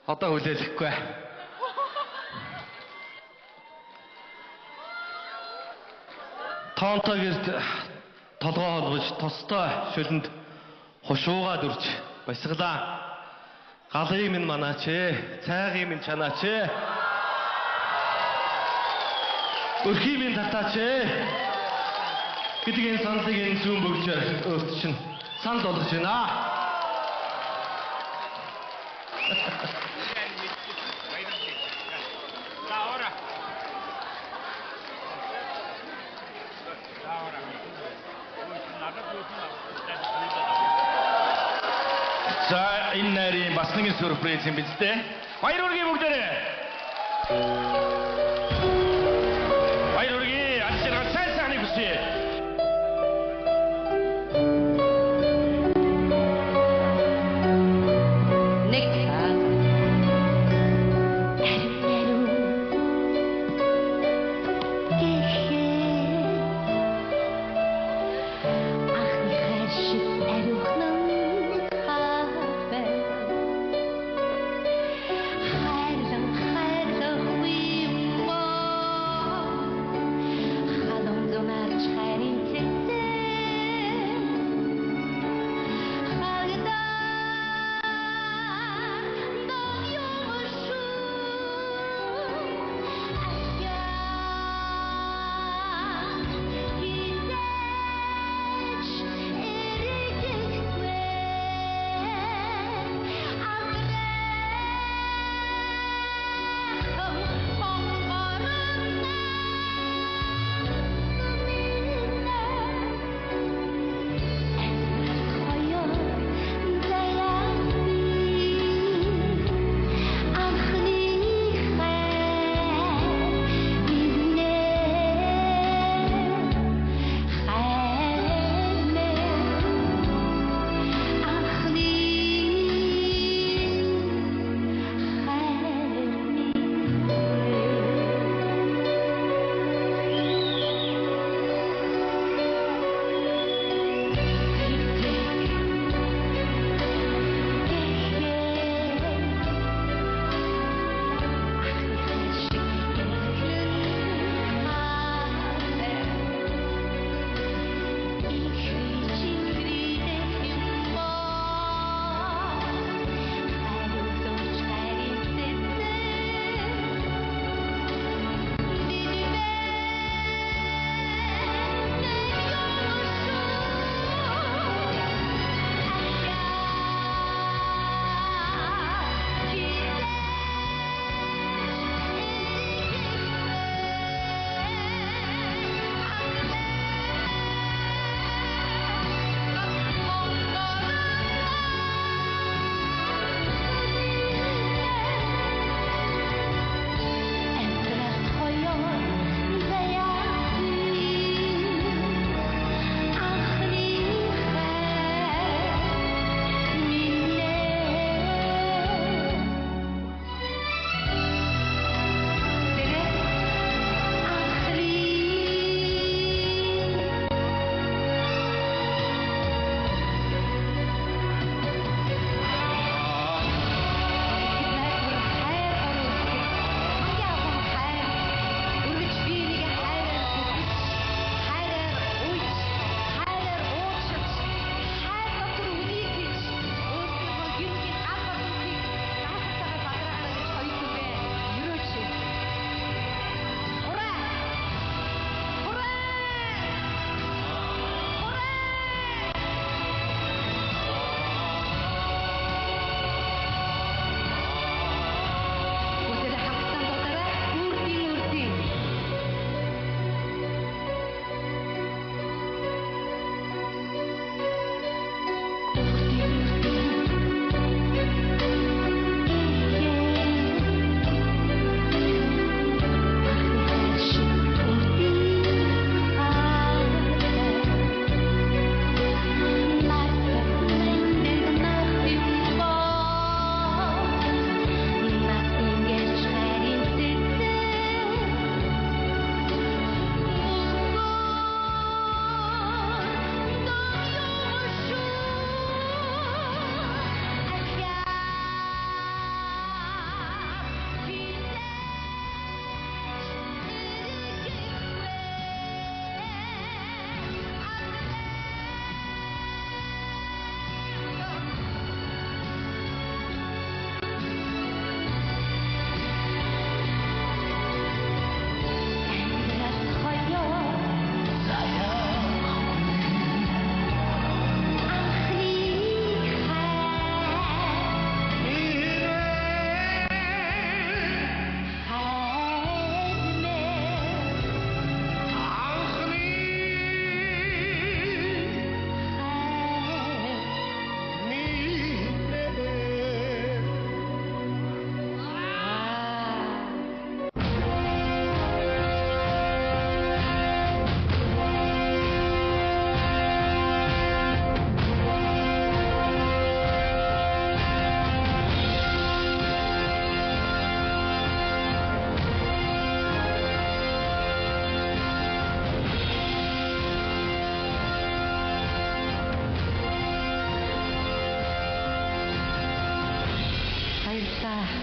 Одоо хүлээлгэхгүй. Тоонтой гэрт толгоо холбож тостой шөлөнд хушуугаад үрж баясгалаа. Галын минь манаач ээ, цайгийн минь чанаач ээ. Өрхийн минь татаач ээ. Гэдэг энэ саналыг энэ зүүн бүгжээр өөрт чинь санал болгож байна. За энэ нарийн бас нэгэн сюрприз юм биз дээ. Баяр хүргэе бүгдээрээ. Баяр хүргэе. Аль зэрэг сайн сайхныг хүсье. Хайрлах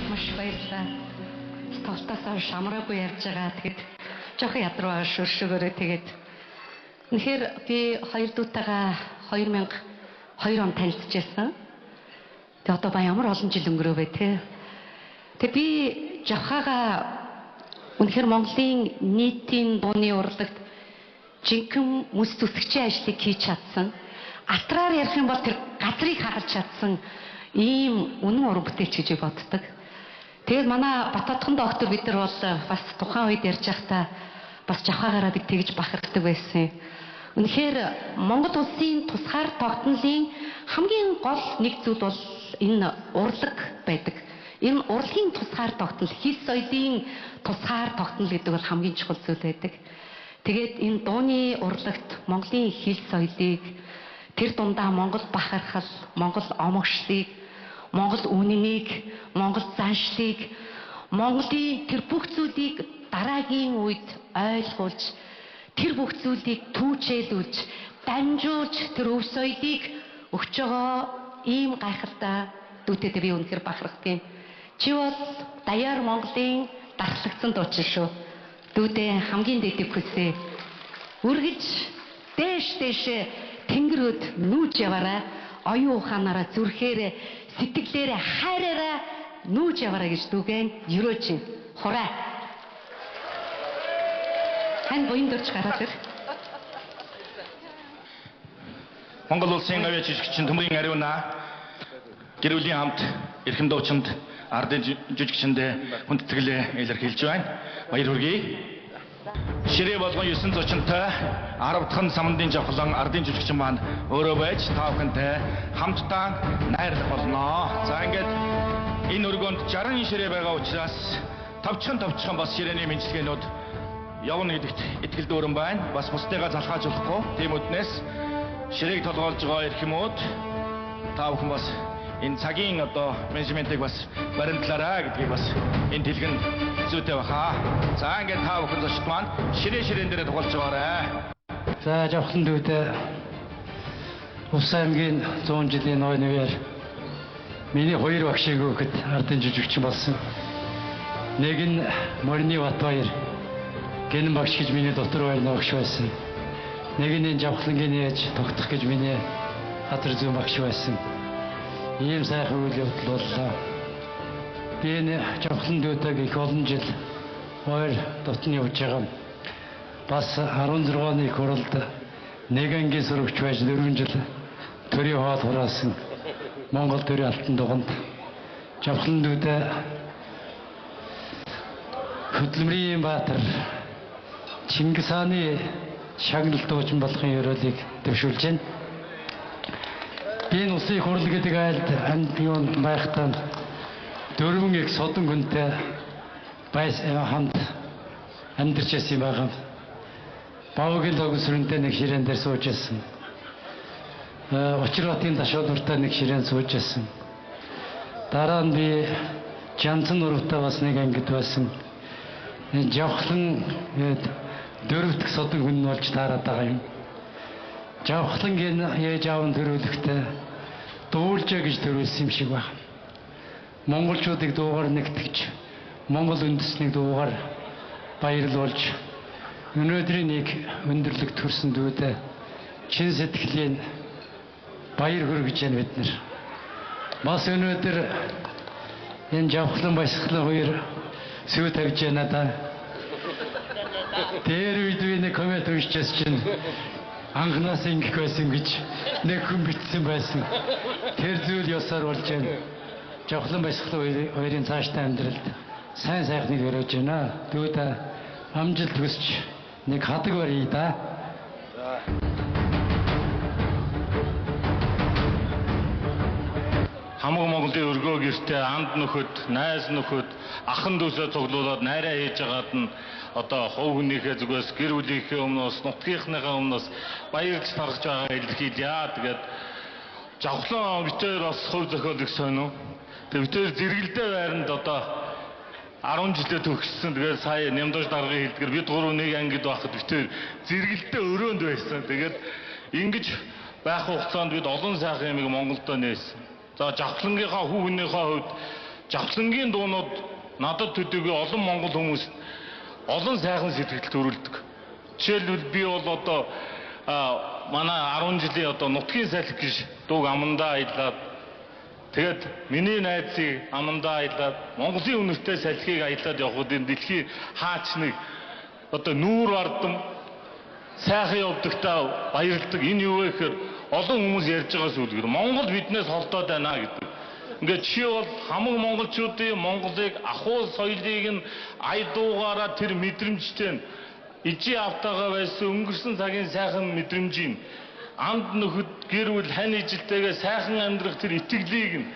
маш баярлалаа. Тоглолтоосоо шамраагүй ярьж байгаа. Тэгэд жоохон ядруу шүршгөөрөө тэгээд үнэхээр би хоёр дүүтэйгээ 2002 он танилцчихсан. Тэгээд одоо ба ямар олон жил өнгөрөө вэ те. Тэгээд би Жавхаага үнэхээр Монголын нийтийн дууны урлагт жинхэнэ мөс зүсгчийн ажлыг хийж чадсан. Алтраар ярих юм бол тэр газрыг хагалж чадсан ийм үнэн уран бүтээлч гэж боддог. Тэгээд манай Батбатхан доктор бид нар бол бас тухайн үед ярьж байхдаа бас Жавхаагаараа тэгж бахархдаг байсан. Үнэхээр Монгол улсын тусгаар тогтнолын хамгийн гол нэг зүйл бол энэ урлаг байдаг. Энэ урлагийн тусгаар тогтнол, хэл соёлын тусгаар тогтнол гэдэг бол хамгийн чухал зүйл байдаг. Тэгээд энэ дууны урлагт Монголын хэл соёлыг, тэр дундаа Монгол бахархал, Монгол омогшлыг, Монгол үнэнийг, Монгол заншлыг, Монголын тэр бүх зүйлийг дараагийн үед ойлгуулж, тэр бүх зүйлийг түүчээлүүлж, дамжуулж тэр өв соёлыг өгч байгаа ийм гайхалтай дүүтэд би үнэхээр бахархдаг юм. Чи бол даяар Монголын дарслагдсан дуучин шүү. Дүүдээ хамгийн дэдэг хүсээ. Үргэж дээш тэнгэрүүд нүүж яваарай. Оюун ухаанаараа зүрхээр сэтгэлээрээ хайраараа нүүж яваарай гэж дүүгэн ерөөж юм. Хураа. Хан буян дурч гараад ир. Монгол улсын авиа жижигчин Төмрийн ариуна гэрүүлийн хамт эрхэм дуучинд ардын жижигчэндээ хүндэтгэлээ илэрхийлж байна. Баяр хүргэе. Ширээ болгон 9 зочинтой 10 дахь самандын жавхлан ардын жижигчин маань өөрөө байж та бүхэнтэй хамтдаа найрлах болно. За ингээд энэ өргөнд 60 ширээ байгаа учраас товчхон бас ширээний мэдлэгээнүүд явна гэдэгт итгэл дүүрэн байна. Бас бусдыгаа залхааж болохгүй. Тийм үднээс ширээг толгоолж байгаа эрхэмүүд та бүхэн бас энэ цагийн менежментийг бас баримтлаарай гэдгийг бас энэ дэлгэн зүйтэй баха. За ингээд та бүхэн зочд маань ширээн дээр тоглож байгаарай. За жавхлан дүүдээ Ус аймгийн 100 жилийн ой нэвээр миний хоёр багшийг өгөхөд ардын жижигчин болсон. Нэг нь Морины Батбаяр гэнэн багш гэж миний дотор байрны багш байсан. Нэг нь жавхлангийн ээж тогтох гэж миний газар зүйн багш байсан. Ийм сайхан үйл явдал боллоо. Би энэ жавхлан дүүтэйг их олон жил хоёр дотн явж байгаа. Бас 16 оны хуралд нэг ангийн сурагч байж 4 жил төрийн хоол хураасан Монгол төрийн алтан дуганд жавхлан дүүдээ хөдөлмөрийн баатар Чингис хааны шагнал дуучин болохын ёроолыг дэвшүүлж байна. Би энэ улсын хурал гэдэг айлд амьд байхдаа 4 их содон хүнтэй хамт амьдарч байсан байгаа. Бавгийн тогсрынтэй нэг ширээн дээр сууж байсан. Учратын дашуулуртай нэг ширээн сууж байсан. Дараа нь би Жанцан нуруутай бас нэг ангид байсан. Жавхлан дөрөвт содон хүн болж таарад байгаа юм. Жавхлангийн ээж аав нь төрүүлэхдээ дуулжаа гэж төрүүлсэн юм шиг байна. Монголчуудыг дуугаар нэгтгэж, Монгол үндэснийг дуугаар баярлуулж, өнөөдрийн нэг өндөрлөг төрсөн дүүдээ чин сэтгэлийн баяр хүргэж байна бид нар. Бас өнөөдөр энэ жавхлан баясгалан хоёр сүү тавьж байна да. Тэр үед би нэг коммент уншиж чинь анхнаас ингэх байсан гэж нэг хүн бичсэн байсан. Тэр зүйл ёсоор болж байна. Жавхлан баясгалан хоёрын цааштай амьдралд сайн сайхныг өрөөж байна. Дүүдээ амжилт хүсч нэг хадаг барья да. Хамаг Монголын өргөө гэртээ анд нөхөд, найз нөхөд, ахан дүүсээ цуглуулад найраа хийж агаад нь хов хүнийхээ зүгээс гэр бүлийнхээ өмнөөс, нутгийнхныхаа өмнөөс баярлж тархаж байгаа илэрхийлье. Тэгээд жавхлан битээр бас хувь зохиол их сонио. Тэгээд битээр зэрэгэлдээ байранд 10 жилээ төгссөн. Тэгээд сая Нямдууш даргын хэлдгэр бид гурав нэг ангид байхад битээр зэрэгэлдээ өрөөнд байсан. Тэгээд ингэж байх хугацаанд бид олон сайхан юмыг Монголдо нээсэн. За жавхлангийнхаа хүүхнийхээ хувьд Жавхлангийн дуунууд надад төдийгүй олон монгол хүмүүст олон сайхан сэтгэл төрүүлдэг. Жишээлбэл би бол одоо манай 10 жилийн одоо нутгийн салхи гэж дууг амандаа аялаад тэгээд миний найзыг амандаа аялаад Монголын үнэртэй салхийг аялаад явхад энэ дэлхийн хаач нэг одоо нүүр ардам сайхан явдагтаа баярлдаг. Энэ юу вэ гэхээр олон хүмүүс ярьж байгаа зүйл гэдэг. Монгол биднээс холдоод байна гэдэг. Ингээд чи бол хамаг монголчуудын Монголыг ахуй соёлыг нь айдуугаараа тэр мэдрэмжтэй нь ижи автагаа байсан өнгөрсөн цагийн сайхан мэдрэмжийн амд нөхөд гэр бүл хань ижилтэйгээ сайхан амьдрах тэр итгэлийг нь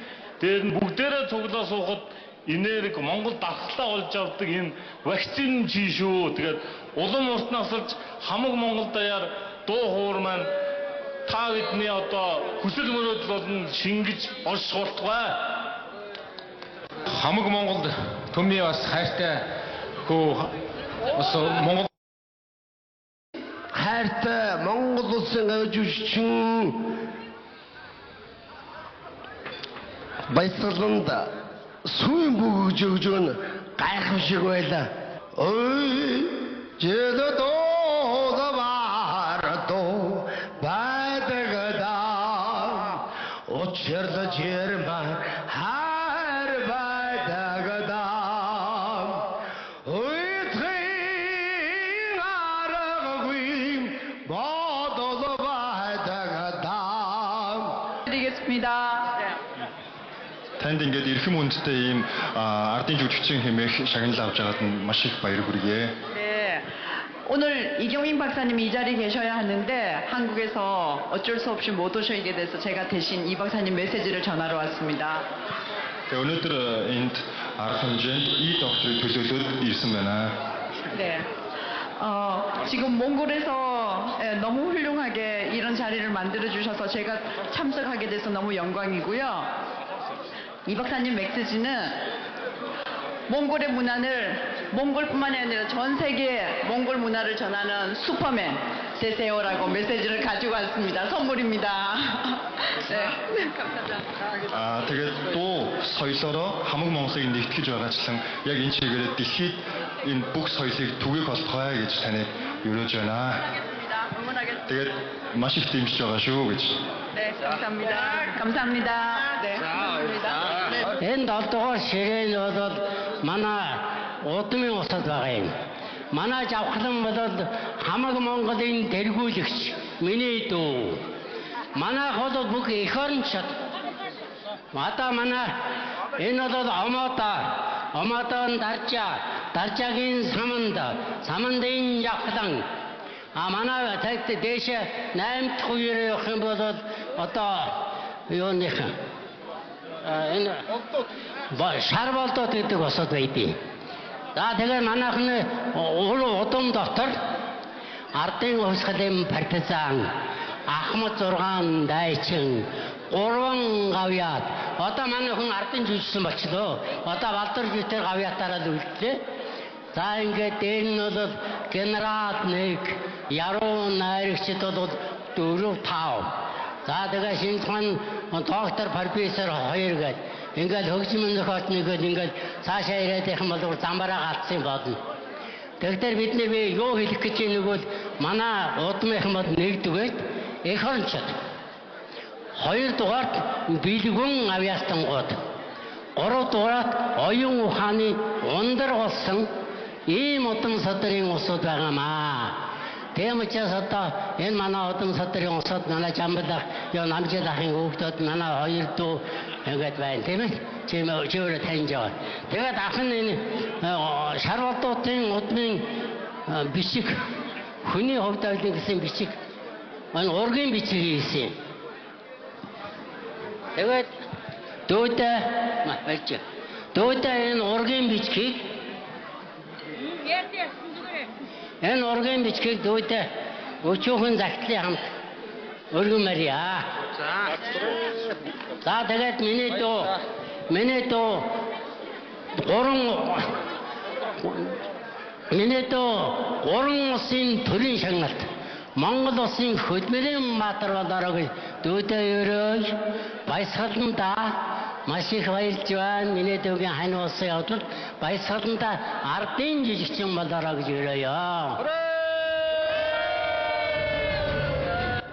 дээр нь бүгдээрээ цуглаа суухад энерги Монгол дархлаа олж авдаг энэ вакцин чи шүү. Тэгээд улам урт насалж хамаг Монгол даяар дуу хуур маань та бидний одоо хүсэл мөрөөдөл болон шингэж олж болтугай. Хамаг Монголд төмний бас хайртай хөө бас Монгол хайртай Монгол улсын гавьжчин баясгаланд сүйн бүгж өгж өгнө гайхамшиг байлаа. Ой жэдо доо байдагда очерда черма хар байдагда ой трин арагвим бодол байдагда 드리겠습니다. Танд ингээд эрхэм хүндтэй ийм ардын жүжигчин хэмээх шагнал авч байгаад нь маш их баяр хүргэе. 네. 오늘 이경민 박사님이 이 자리에 계셔야 하는데 한국에서 어쩔 수 없이 못 오시게 돼서 제가 대신 이 박사님 메시지를 전하러 왔습니다. Өнөөдөр энд арга хэмжээнд 이 докторыг төлөөлөөд ирсэн байна. 네. 지금 몽골에서 너무 훌륭하게 이런 자리를 만들어 주셔서 제가 참석하게 돼서 너무 영광이고요. 이 박사님 메시지는 몽골의 문화를 몽골뿐만이 아니라 전 세계에 몽골 문화를 전하는 슈퍼맨 세세오라고 메시지를 가지고 왔습니다. 선물입니다. 네, 감사합니다. Тэгээд дуу соёлоороо хамаг Монголыг нэгтгэж байгаачлан яг энэ чиглэлээр дэлхийд энэ бүх соёлыг түгээх болтугай гэж таныг өрөөж байна. Тэгээд маш их дэмжиж байгаа шүү гэж. 네, 감사합니다. 감사합니다. 네, 감사합니다. Энэ 7 дугаар ширээн бол манай удмын усад байгаа юм. Манай Жавхлан бол хамаг Монголын тэргүүлэгч миний дүү. Манай хол бүх эх орончид. Одоо манай энэ бол Омоотон Даржаагийн Самандын Жавхлан. манай тагт дээшээ 8 дахь үеэр явах юм бол одоо юуных энэ шар болдод гэдэг босод байдیں۔ За тэгээ манайхны удам дотор ардын хувьсгалын партизан Ахмад 6 дайчин 3 гавьяат одоо манай хүн ардын жүжигчин болчихлоо. Одоо Балдар жүжигчээр гавьяатаараа л үлдлээ. За ингээд дээр нь бол генерал 1, яруу найрагчид бол 4, 5. За тэгээ шинжлэх доктор профессор 2 гээд ингээд хөгжмөн зохиолч нэгэд ингээд цаашаа ирээд их юм бол замбараа галцсан болно. Тэгэхээр бид нэр юу хэлэх гэж нэг бол манай удмынхан бол 1-р эх орончид. 2-дугаарт бэлгүн авиастангууд. 3-дугаарт оюун ухааны ундар болсон ийм удам садрын усуд байгаамаа. Тийм учраас одоо энэ манай удам садрын усуд манай Жамбалах, Намжид ахын хүүхдүүд манай 2 дүү ингээд байна тийм ээ. Чимээ таньж байгаа. Тэгээд ах нь энэ шарвалдуудын удмын бичиг хүний хувьд авлын гэсэн бичиг манай ургийн бичиг хийсэн. Тэгээд дөөдөө энэ ургийн бичгийг энэ ургийн бичгийг дөөдөө өчүүхэн загтлын хамт өргөмөрья. За тэгээд миний дөө 3 улсын төрийн шагналт Монгол улсын хөдөлмөрийн материалаар дөөдөө өрөөж баясгаланда маш их баярлж байна. Миний дүүгийн хань улсын явдлыг баясгаланда ардын жижигчин болоорой гэж өрөөё.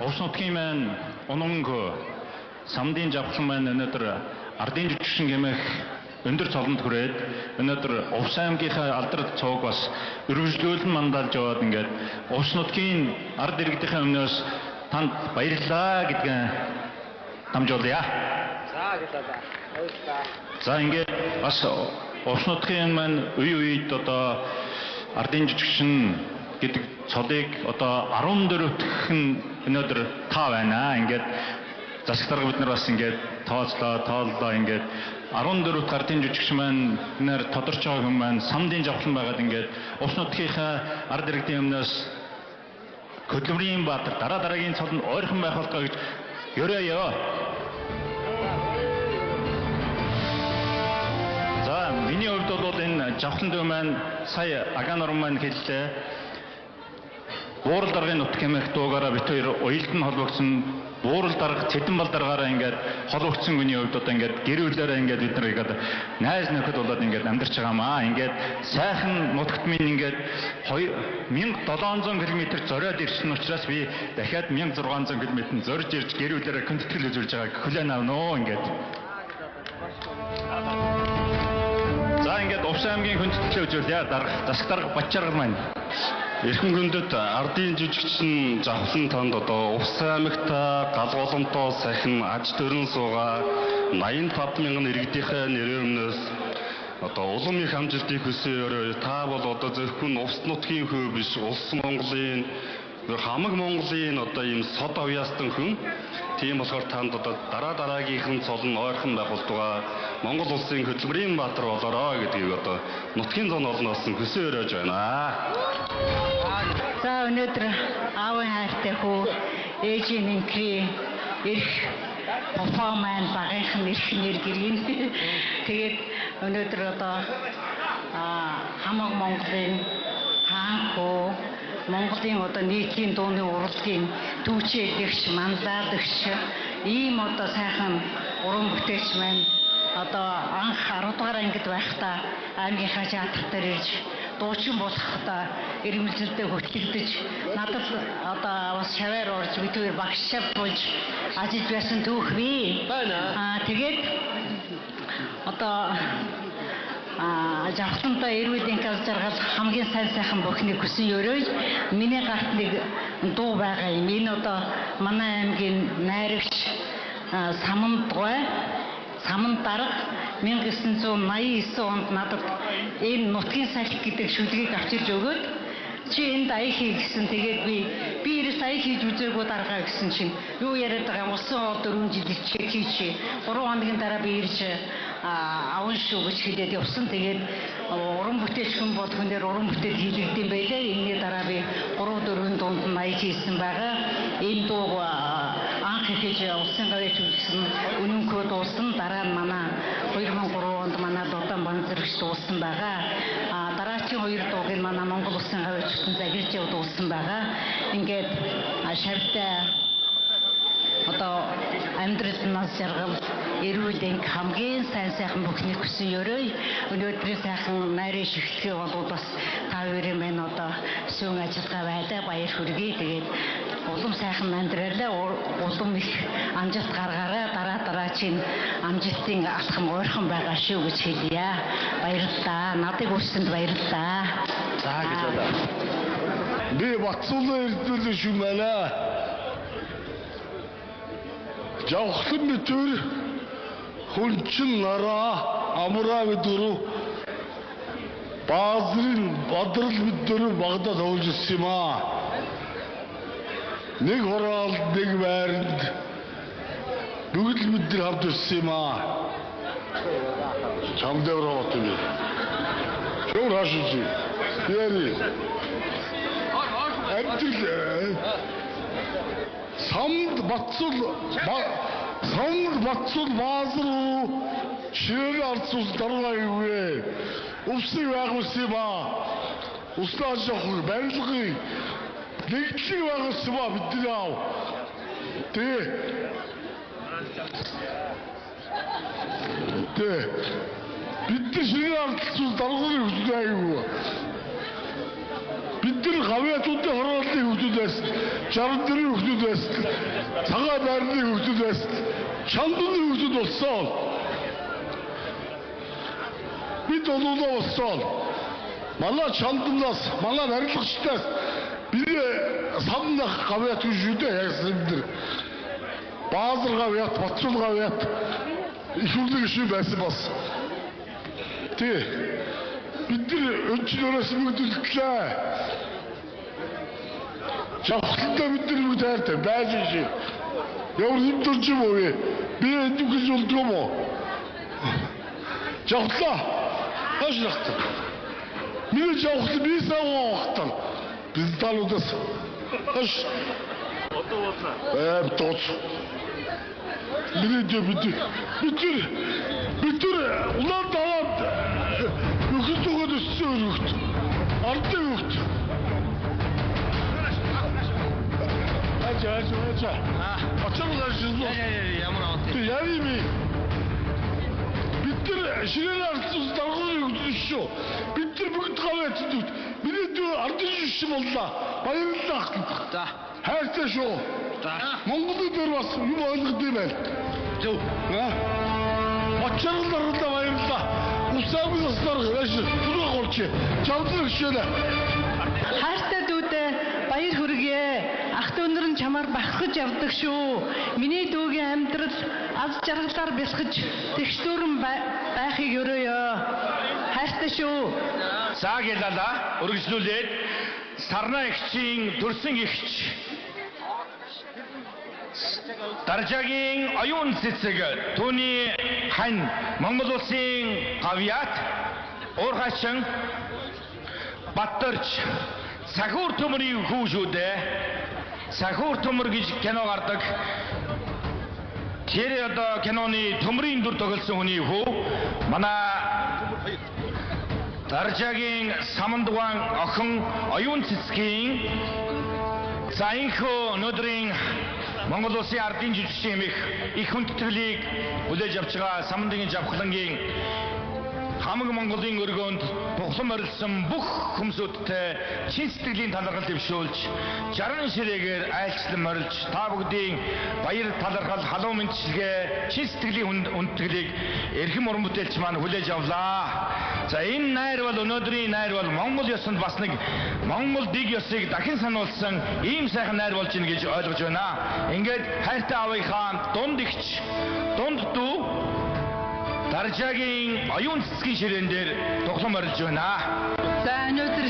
Увс нутгийн маань унанг самдын жавхлан маань өнөөдөр ардын жижигчин гэмэх өндөр цолонд хүрээд өнөөдөр Увс аймгийнхаа алдар цууг бас өргөжлүүлэн мандалж яваад ингээд Увс нутгийн ард иргэдийнхээ өмнөөс танд баярлалаа гэдгээ дамжуулъя. За ингээд бас Увс нутгийн маань үе үед одоо ардын жижигчин гэдэг цолыг одоо 14 дахин өнөөдөр таа байна. Ингээд засаг дарга бид нар бас ингээд тооллоо ингээд 14 дахь ардын жижигчин маань нэр тодорч байгаа хүн маань самдын жавхлан байгаад ингээд Увс нутгийнхаа ард иргэдийн өмнөөс Хөдөлмөрийн Баатар дараа дараагийн цолонд ойрхон байх болтугай гэж өрөөё. За миний хувьд бол энэ жавхлан дүү маань сая Агаан орон маань хэллээ. Буурал даргын нутг хэмээх дуугаараа бит хоёр уялдан холбогдсон буурал дарга Цэдэнбал даргаараа ингээд холбогдсон хүний хувьд одоо ингээд гэр бүлээрээ ингээд бид нар ингээд найз нөхөд болоод ингээд амьдарч байгаамаа. Ингээд сайхан нутагт минь ингээд 2700 км зориод ирсэн учраас би дахиад 1600 км зорж ирж гэр бүлээрээ хүндэтгэл үзүүлж байгааг хүлээн авна уу ингээд. За ингээд Увс аймгийн хүндэтгэл үзүүлъя. Засаг дарга Бачаргал маань. Эрхэм гүндэт ардын жижигчин завхлан танд одоо Увс аймагта галгууламтоо сахин аж төрөн суугаа 85,000 иргэдийнхээ нэрээр өмнөөс одоо улам их амжилтыг хүсье өрөө. Та бол одоо зөвхөн Увс нутгийн хөө биш улс Монголын хамаг Монголын одоо ийм сод авьяастан хүн. Тийм болохоор танд одоо дараагийнхэн цолон ойрхон байх болтугай Монгол улсын хөдөлмөрийн Баатар болоорой гэдгийг одоо нутгийн зам олноос хүсье өрөөж байна. За өнөөдөр аавын хайртай хүү ээжийн нэмхий эрх бопоо маань багийнхан эрх нэр гэрийн тэгээд өнөөдөр одоо хамаг Монголын хаан хүү Монголын одоо нийтийн дууны урлагийн түүчээлэгч мандаалагч ийм одоо сайхан уран бүтээлч маань одоо анх 10 дугаар ангид байхдаа аймгийнхаа театрт дээр ирж дуучин болохдаа ирмэлзэлдээ хөтлөгдөж надад одоо бас шаваар орж бид хоёр багш болж ажиллаж байсан түүх бий. Тэгээд одоо жавхлантаа эрүүдийн каз жаргал хамгийн сайн сайхан бүхнийг хүсэн өрөөж миний гарт нэг дуу байгаа юм. Энэ одоо манай аймгийн найрагч Саман дарга 1989 онд надад энэ нутгийн салхи гэдэг шүлгийг авчирж өгөөд чи энд ая хий гэсэн. Тэгээд би ерөөс ая хийж үзээгүй даргаа гэсэн чинь юу яриад байгаа улсын ол 4 жил хийчихээ 3 хоногийн дараа би ирж аван шүү гэж хэлээд явсан. Тэгээд уран бүтээлч хүн бол хүнээр уран бүтээл хийлэгдэм байлаа. Энэний дараа би 3-4 дунд нь ая хийсэн байгаа. Энэ дуу анх хийж улсын гавьяач үзсэн үнэнхөө дуусан. Дараа нь манай 2003 онд манай Додон банзэрэгч дуусан байгаа. Дараагийн 2 дууг нь манай Монгол улсын гавьяачсан загирч дуусан байгаа. Ингээд шавьтай одоо амьдрал нас жаргал эрүүл хамгийн сайн сайхан бүхнийг хүсэн өрөөй. Өнөөдрийн сайхан найрын шигтгэе бол бас та хоёрын маань одоо сүүн ажиллагаа байлаа баяр хүргэе. Тэгээд улам сайхан амьдралаа улам их амжилт гаргаарай. Дараа чинь амжилтын алхам ойрхон байгаа шүү гэж хэлье. Баярлалаа. Надыг үсэнд баярлалаа. За гэж байна. Би Батцуулаа ирдүүлсэн шүү мэнэ. Жавхлан битүүр хүнчин нараа амраа бидүрүү баазрын бодрол бидүрүү багада тавьж ирсэн юм аа. Нэг хороол нэг байранд бүгд бид нар хамт ирсэн юм аа. Чамдавраа батгүй. Шууд хашиж. Яри. Амтэл Самд Батцул баазруу ширэл арцул даргаагүй. Увсыг байгуулсан юм аа. Услааж явах барилгын нэгдлэг байгуулсан ба бидний аав. Тэ Бид нар шинэ ардчил дарганы хүмүүс аягүй. Бид нар гавьяатуудын хорооллын хүмүүс байсан. 64 хүмүүс байсан. Цагаан байрны хүмүүс байсан. Чандууны хүмүүс болсон. Бид олоолаа болсон. Манай чандунаас, манай барилгачдаас бид самнах гавьяат шүү дээ яасан бид нар. Баазар гавьяат, Батцул гавьяат их үрлэг шиг байсан бас. Бид нар өнчлөрөөс мөгдөлтлээ. Жавхлаа бид нар мөгдөлтэй байж шиг. Ямар хэмдэрч юм уу? Би энэ гэж болдгоо мó. Жавхлаа. Хашлагт. Миний жавхлаа би савахтан. Biz taludас. Хаш. Одоо болоо. Тооц. Миний бид улаан даваад нөхөд өгөөд өссөн өргөт. Ардын өгт. Ачаа. Очоолаа шүү. Ямар аваад. Яа юм бэ? Бид шинээр ардсан дарганы өгсөн шүү. Бид бүгд гавьяатд. Миний дүү ардын жишээ боллоо. Баярлалаа. За. Хайртай шүү. За. Монголын дээр бас юм ойлгох юм байл. Зөв. Очоолаа баярлалаа. Усаамын сар гаш түрүү голч. Чавдрах шээ. Хайртай дүүдээ баяр хүргэе. Ах дүүнэр нь чамаар бахархаж явдаг шүү. Миний дүүгийн амьдрал аз жаргалаар бясгаж тэгштүүрэн байхыг өрөөё. Хайртай шүү. За гэлала үргэлжлүүлээд Сарна эгчийн төрсөн эгч Даржаагийн оюун цэцэг түүний хань Монгол улсын гавьяат уурхачин Баттарч Сахуур төмрийн хүү шүү дээ. Сахуур төмөр гэж кино гардаг. Тэр одоо киноны төмрийн дүр тоглосон хүний хүү манай Даржаагийн Самандугаан охин оюун цэцгийн заинхөө өнөөдрийн Монгол улсын ардын жүжигчин эмэх их хүндэтгэлийг хүлээж авч байгаа Самандгийн Жавхлангийн хамаг Монголын өргөөнд тухлан орилсон бүх хүмүүсүүдтэй чин сэтгэлийн талархал дэвшүүлж 60 ширээгээр айлчлан морилж та бүгдийн баяр талархал халуун мэдчилгээ чин сэтгэлийн хүндэтгэлийг эрхэм уран бүтээлч маань хүлээж авлаа. За энэ найр бол өнөөдрийн найр бол Монгол ёсонд бас нэг Монгол дэг ёсыг дахин сануулсан ийм сайхан найр болж ийн гэж ойлгож байна. Ингээд хайртай аавынхаа дунд игч, дунд дүү Даржаагийн оюун цэцгийн ширээн дээр тухлан орилж байна. За өнөөдөр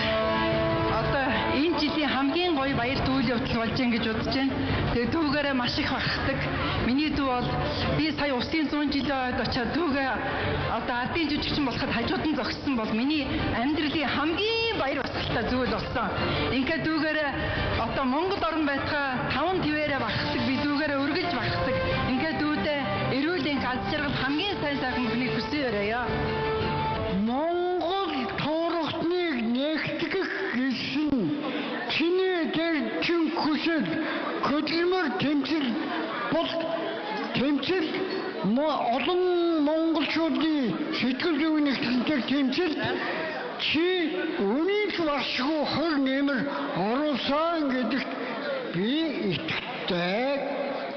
одоо энэ жилийн хамгийн гоё баяр дүүл явдал болж ийн гэж бодож байна. Тэгээ дүүгээрээ маш их бахархдаг. Миний дүү бол би сая усын 100 жилийн ойд очиод дүүгээ одоо ардын жүжигчин болоход хажууд нь зогссон бол миний амьдралын хамгийн баяр баясгалтай зүйл болсон. Ингээд дүүгээрээ одоо Монгол орн байтгаа 5 твээрээ бахархдаг. Би дүүгээрээ өргөж бахархдаг. Ингээд дүүдээ эрүүлийн аз жаргал хамгийн сайхан бүхнийг хүсье өрөөё. Монгол туурхтныг нэгтгэх гэсэн чиний дээр чин хүсэл хөдөлмөр тэмцэл бол тэмцэл олон монголчуудын сэтгэл зүйн нэгтгэл тэмцэл чи үнийг багшгүй хөр нэмэр оруулсан гэдэгт би итгэдэг.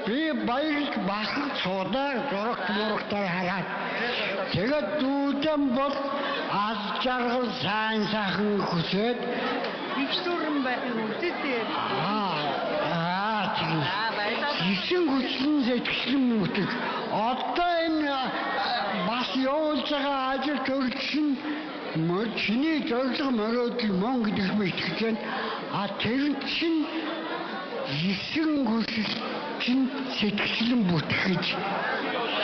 Би баярлж бахарх цуудаа зурагтаар хараад тэгээд дүүдэм бол аз жаргал сайхан хүсээд Ившүүрэн байхын үзээтэй. Исэн хүчлэн сэтгэлэн мөтөг. Одоо энэ бас явуулж байгаа ажил төрөлчин чиний зорилго мөрөөдөл мөн гэдэг мэтгэж байна. Тэр чинь исэн хүсэл чин сэтгэлэн бүтгэж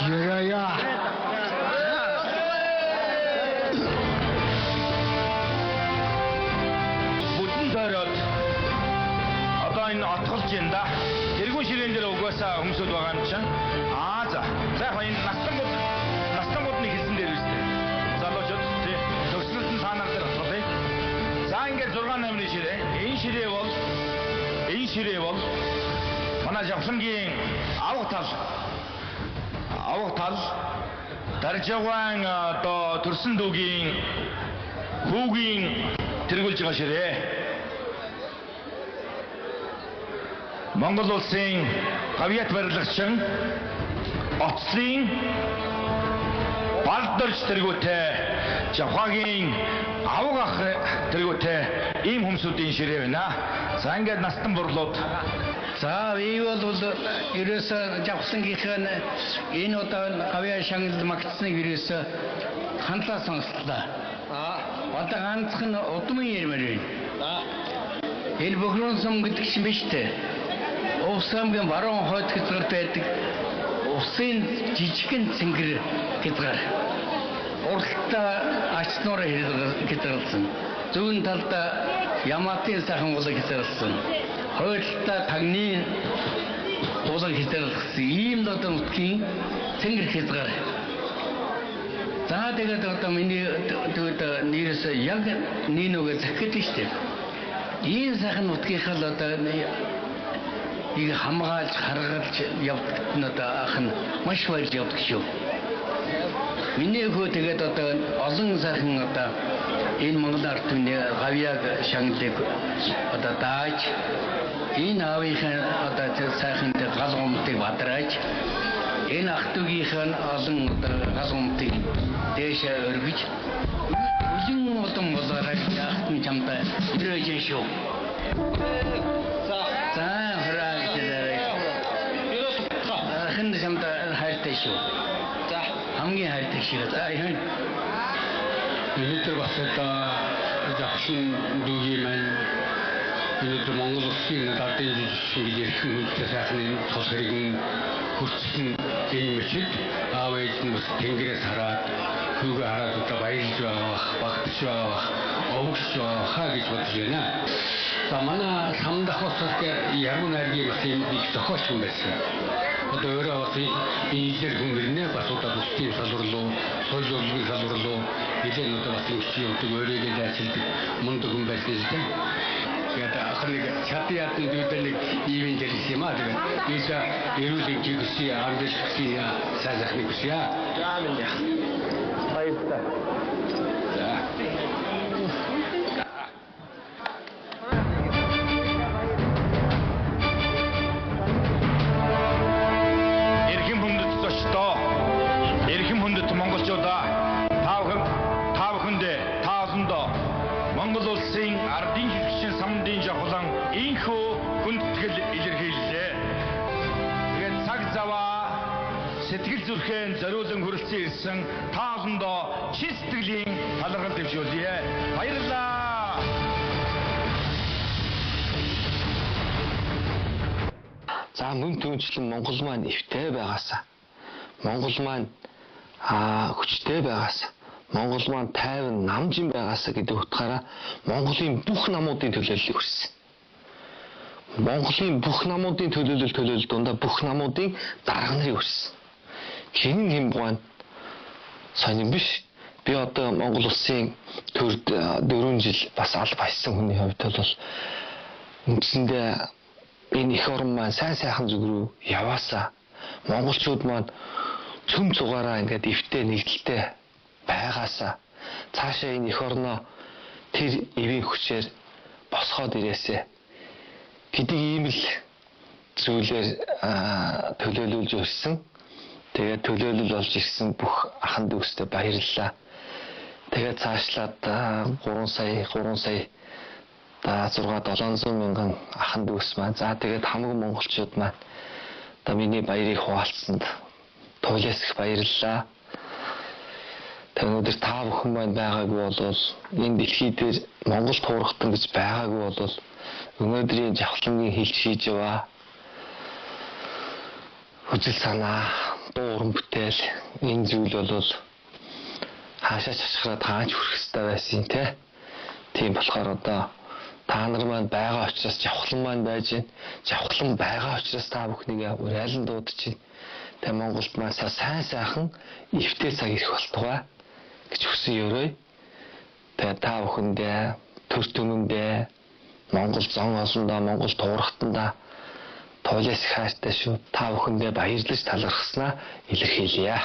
ярая. Бүтэн тойроод одоо энэ отголж юм да. Тэргүүн ширээн дээр угаасаа хүмүүсүүд байгаа юм чинь. За яг энэ настангуудны хэлсэн дээр үстэй. Залуучууд тий төгсгөлд нь цаанаар дээр оцгоё. За ингээд 6 8-ны ширээ. Энэ ширээ бол манай Жавхлангийн авга тал авах тал даржаван одоо төрсөн дүүгийн хүүгийн тэргүүлж байгаа ширээ. Монгол улсын гавьяат барилгачин оцлын балдорч тэргүүтэй Жавхагийн авах тэргүүтэй ийм хүмүүсийн ширээ байна. За ингээд настан бурлууд. За би бол ерөөсө Жавхлангийнхаа энэ удаа гавьяа шагнал магтсныг ерөөсө хандлаа сонслоо. Одоо ганцхан удмын ярмаар байна. Энэ бохрон сум гэдэг чинь биш үү? Увсамгийн баруун хойд хязгаар байдаг усын жижигхэн цэнгэр хязгаар. Уралдаа ачнуур хязгаарласан. Зүүн талдаа Яматын сайхан уулаг хязгаарласан. Хойдолдоо тагны уулаг хязгаарласан. Ийм одоо нутгийн цэнгэр хязгаар. За тэгээд одоо миний тэгээд нэрээс яг ниногоо захид штеп. Ийм сайхан нутгийнхаа одоо ийг хамгаалж харгалж явдаг нь одоо ах нь маш баярж явдаг шүү. Миний хөө тэгээд одоо олон сайхан одоо энэ Монгол ард түмний гавьяаг шагналыг одоо дааж энэ аавынхаа одоо сайхан гал гомдыг бадрааж энэ ах トゥ гийнхэн олон одоо гал гомдыг дээшээ өргөж үлэн удам болоорой яахт нь чамтай ирээж шүү. За хэн чамтай хайртай шүү. За хамгийн хайртай шүү. За энэ өнөөдөр бас одоо Жавхлан дүүгийн маань өнөөдөр Монгол улсын ардын жижигхэн гэж ярих хүнтэй сайхан энэ тус хэрэг хүртсэн энэ мэт аав ээж нь бас тэнгэрээс хараад хүүгээ хараад одоо баярлж байгаа багтж байгаа овогч байгаа гэж бодож байна. За манай самдах усад яруу найргийн бас юм их зохиолч хүн байсан. Одоо өөрөө бас инженер хүн гэрнэ бас одоо бүсгийн салбарлуу, соёл урлагийн салбарлуу нэгэн одоо бас үсгийн өгдөг өөрийгөө дайсалдаг мундаг хүн байсан л дээ. Тэгээд ахныг чатиатын дүүтэй нэг ивэн дэрс юм аа тэгээд ийса эрүүлийн жигсий амжилтын сайжрахны хүсье. За минь яах. Баярлалаа. За. Эрхэм хүндэт монголчуудаа та бүхэндээ таасандаа Монгол улсын ардын жижигхэн самдын Жавхлан инхүү хүндэтгэл илэрхийллээ. Тэгээд цаг заваа сэтгэл зүрхэн зориулан хүрэлцэн ирсэн таасандаа чин сэтгэлийн талархал дэвшүүлье. Баярлалаа. За мөн түүнчлэн Монгол маань эвтэй байгаасаа Монгол маань хүчтэй байгаас Монгол маань тайван намжин байгаас гэдэг утгаараа Монголын бүх намуудын төлөөллийг хүссэн. Монголын бүх намуудын төлөөлөл дундаа бүх намуудын дарга нарыг хүссэн. Хэн бугаан сонин биш. Би одоо Монгол улсын төрд 4 жил бас алба хийсэн хүний хувьд бол үндсэндээ энэ их орн маань сайхан зүг рүү яваасаа монголчууд маань цөм цугаараа ингээд эвтэй нэгдэлтэй байгаасаа цаашаа энэ эх орноо тэр эвийн хүчээр босгоод ирээсэ гэдэг ийм л зүйлээр төлөөлүүлж өрсөн. Тэгээд төлөөлөл болж ирсэн бүх ахын дүүстэй баярлалаа. Тэгээд цаашлаад 3 сая 6-700 мянган ахын дүүс маань за тэгээд хамаг монголчууд маань одоо миний баярыг хуваалцсанд туйлаас их баярлалаа. Тэгээд өнөөдөр та бүхэн маань байгаагүй бол энэ дэлхий дээр Монгол туурхтан гэж байгаагүй бол өнөөдрийн Жавхлангийн хэлж хийж яваа хүсэл санаа, дуу уран бүтээл энэ зүйл бол хаашаа шашхраад хаач хүрэх ёстой байсан те. Тийм болохоор одоо та нар маань байгаа учраас Жавхлан маань байж байна. Жавхлан байгаа учраас та бүхнийг урайлан дуудаж байна. Тэ Монголд маань сайхан эвтэй цаг ирэх болтугай гэж хүсэн өрөө. Тэгээ та бүхэндээ төр түмэндээ Монгол зон олондоо Монгол туурхтандаа Туйлаас хайртай шүү. Та бүхэндээ баярлаж талархснаа илэрхийлье.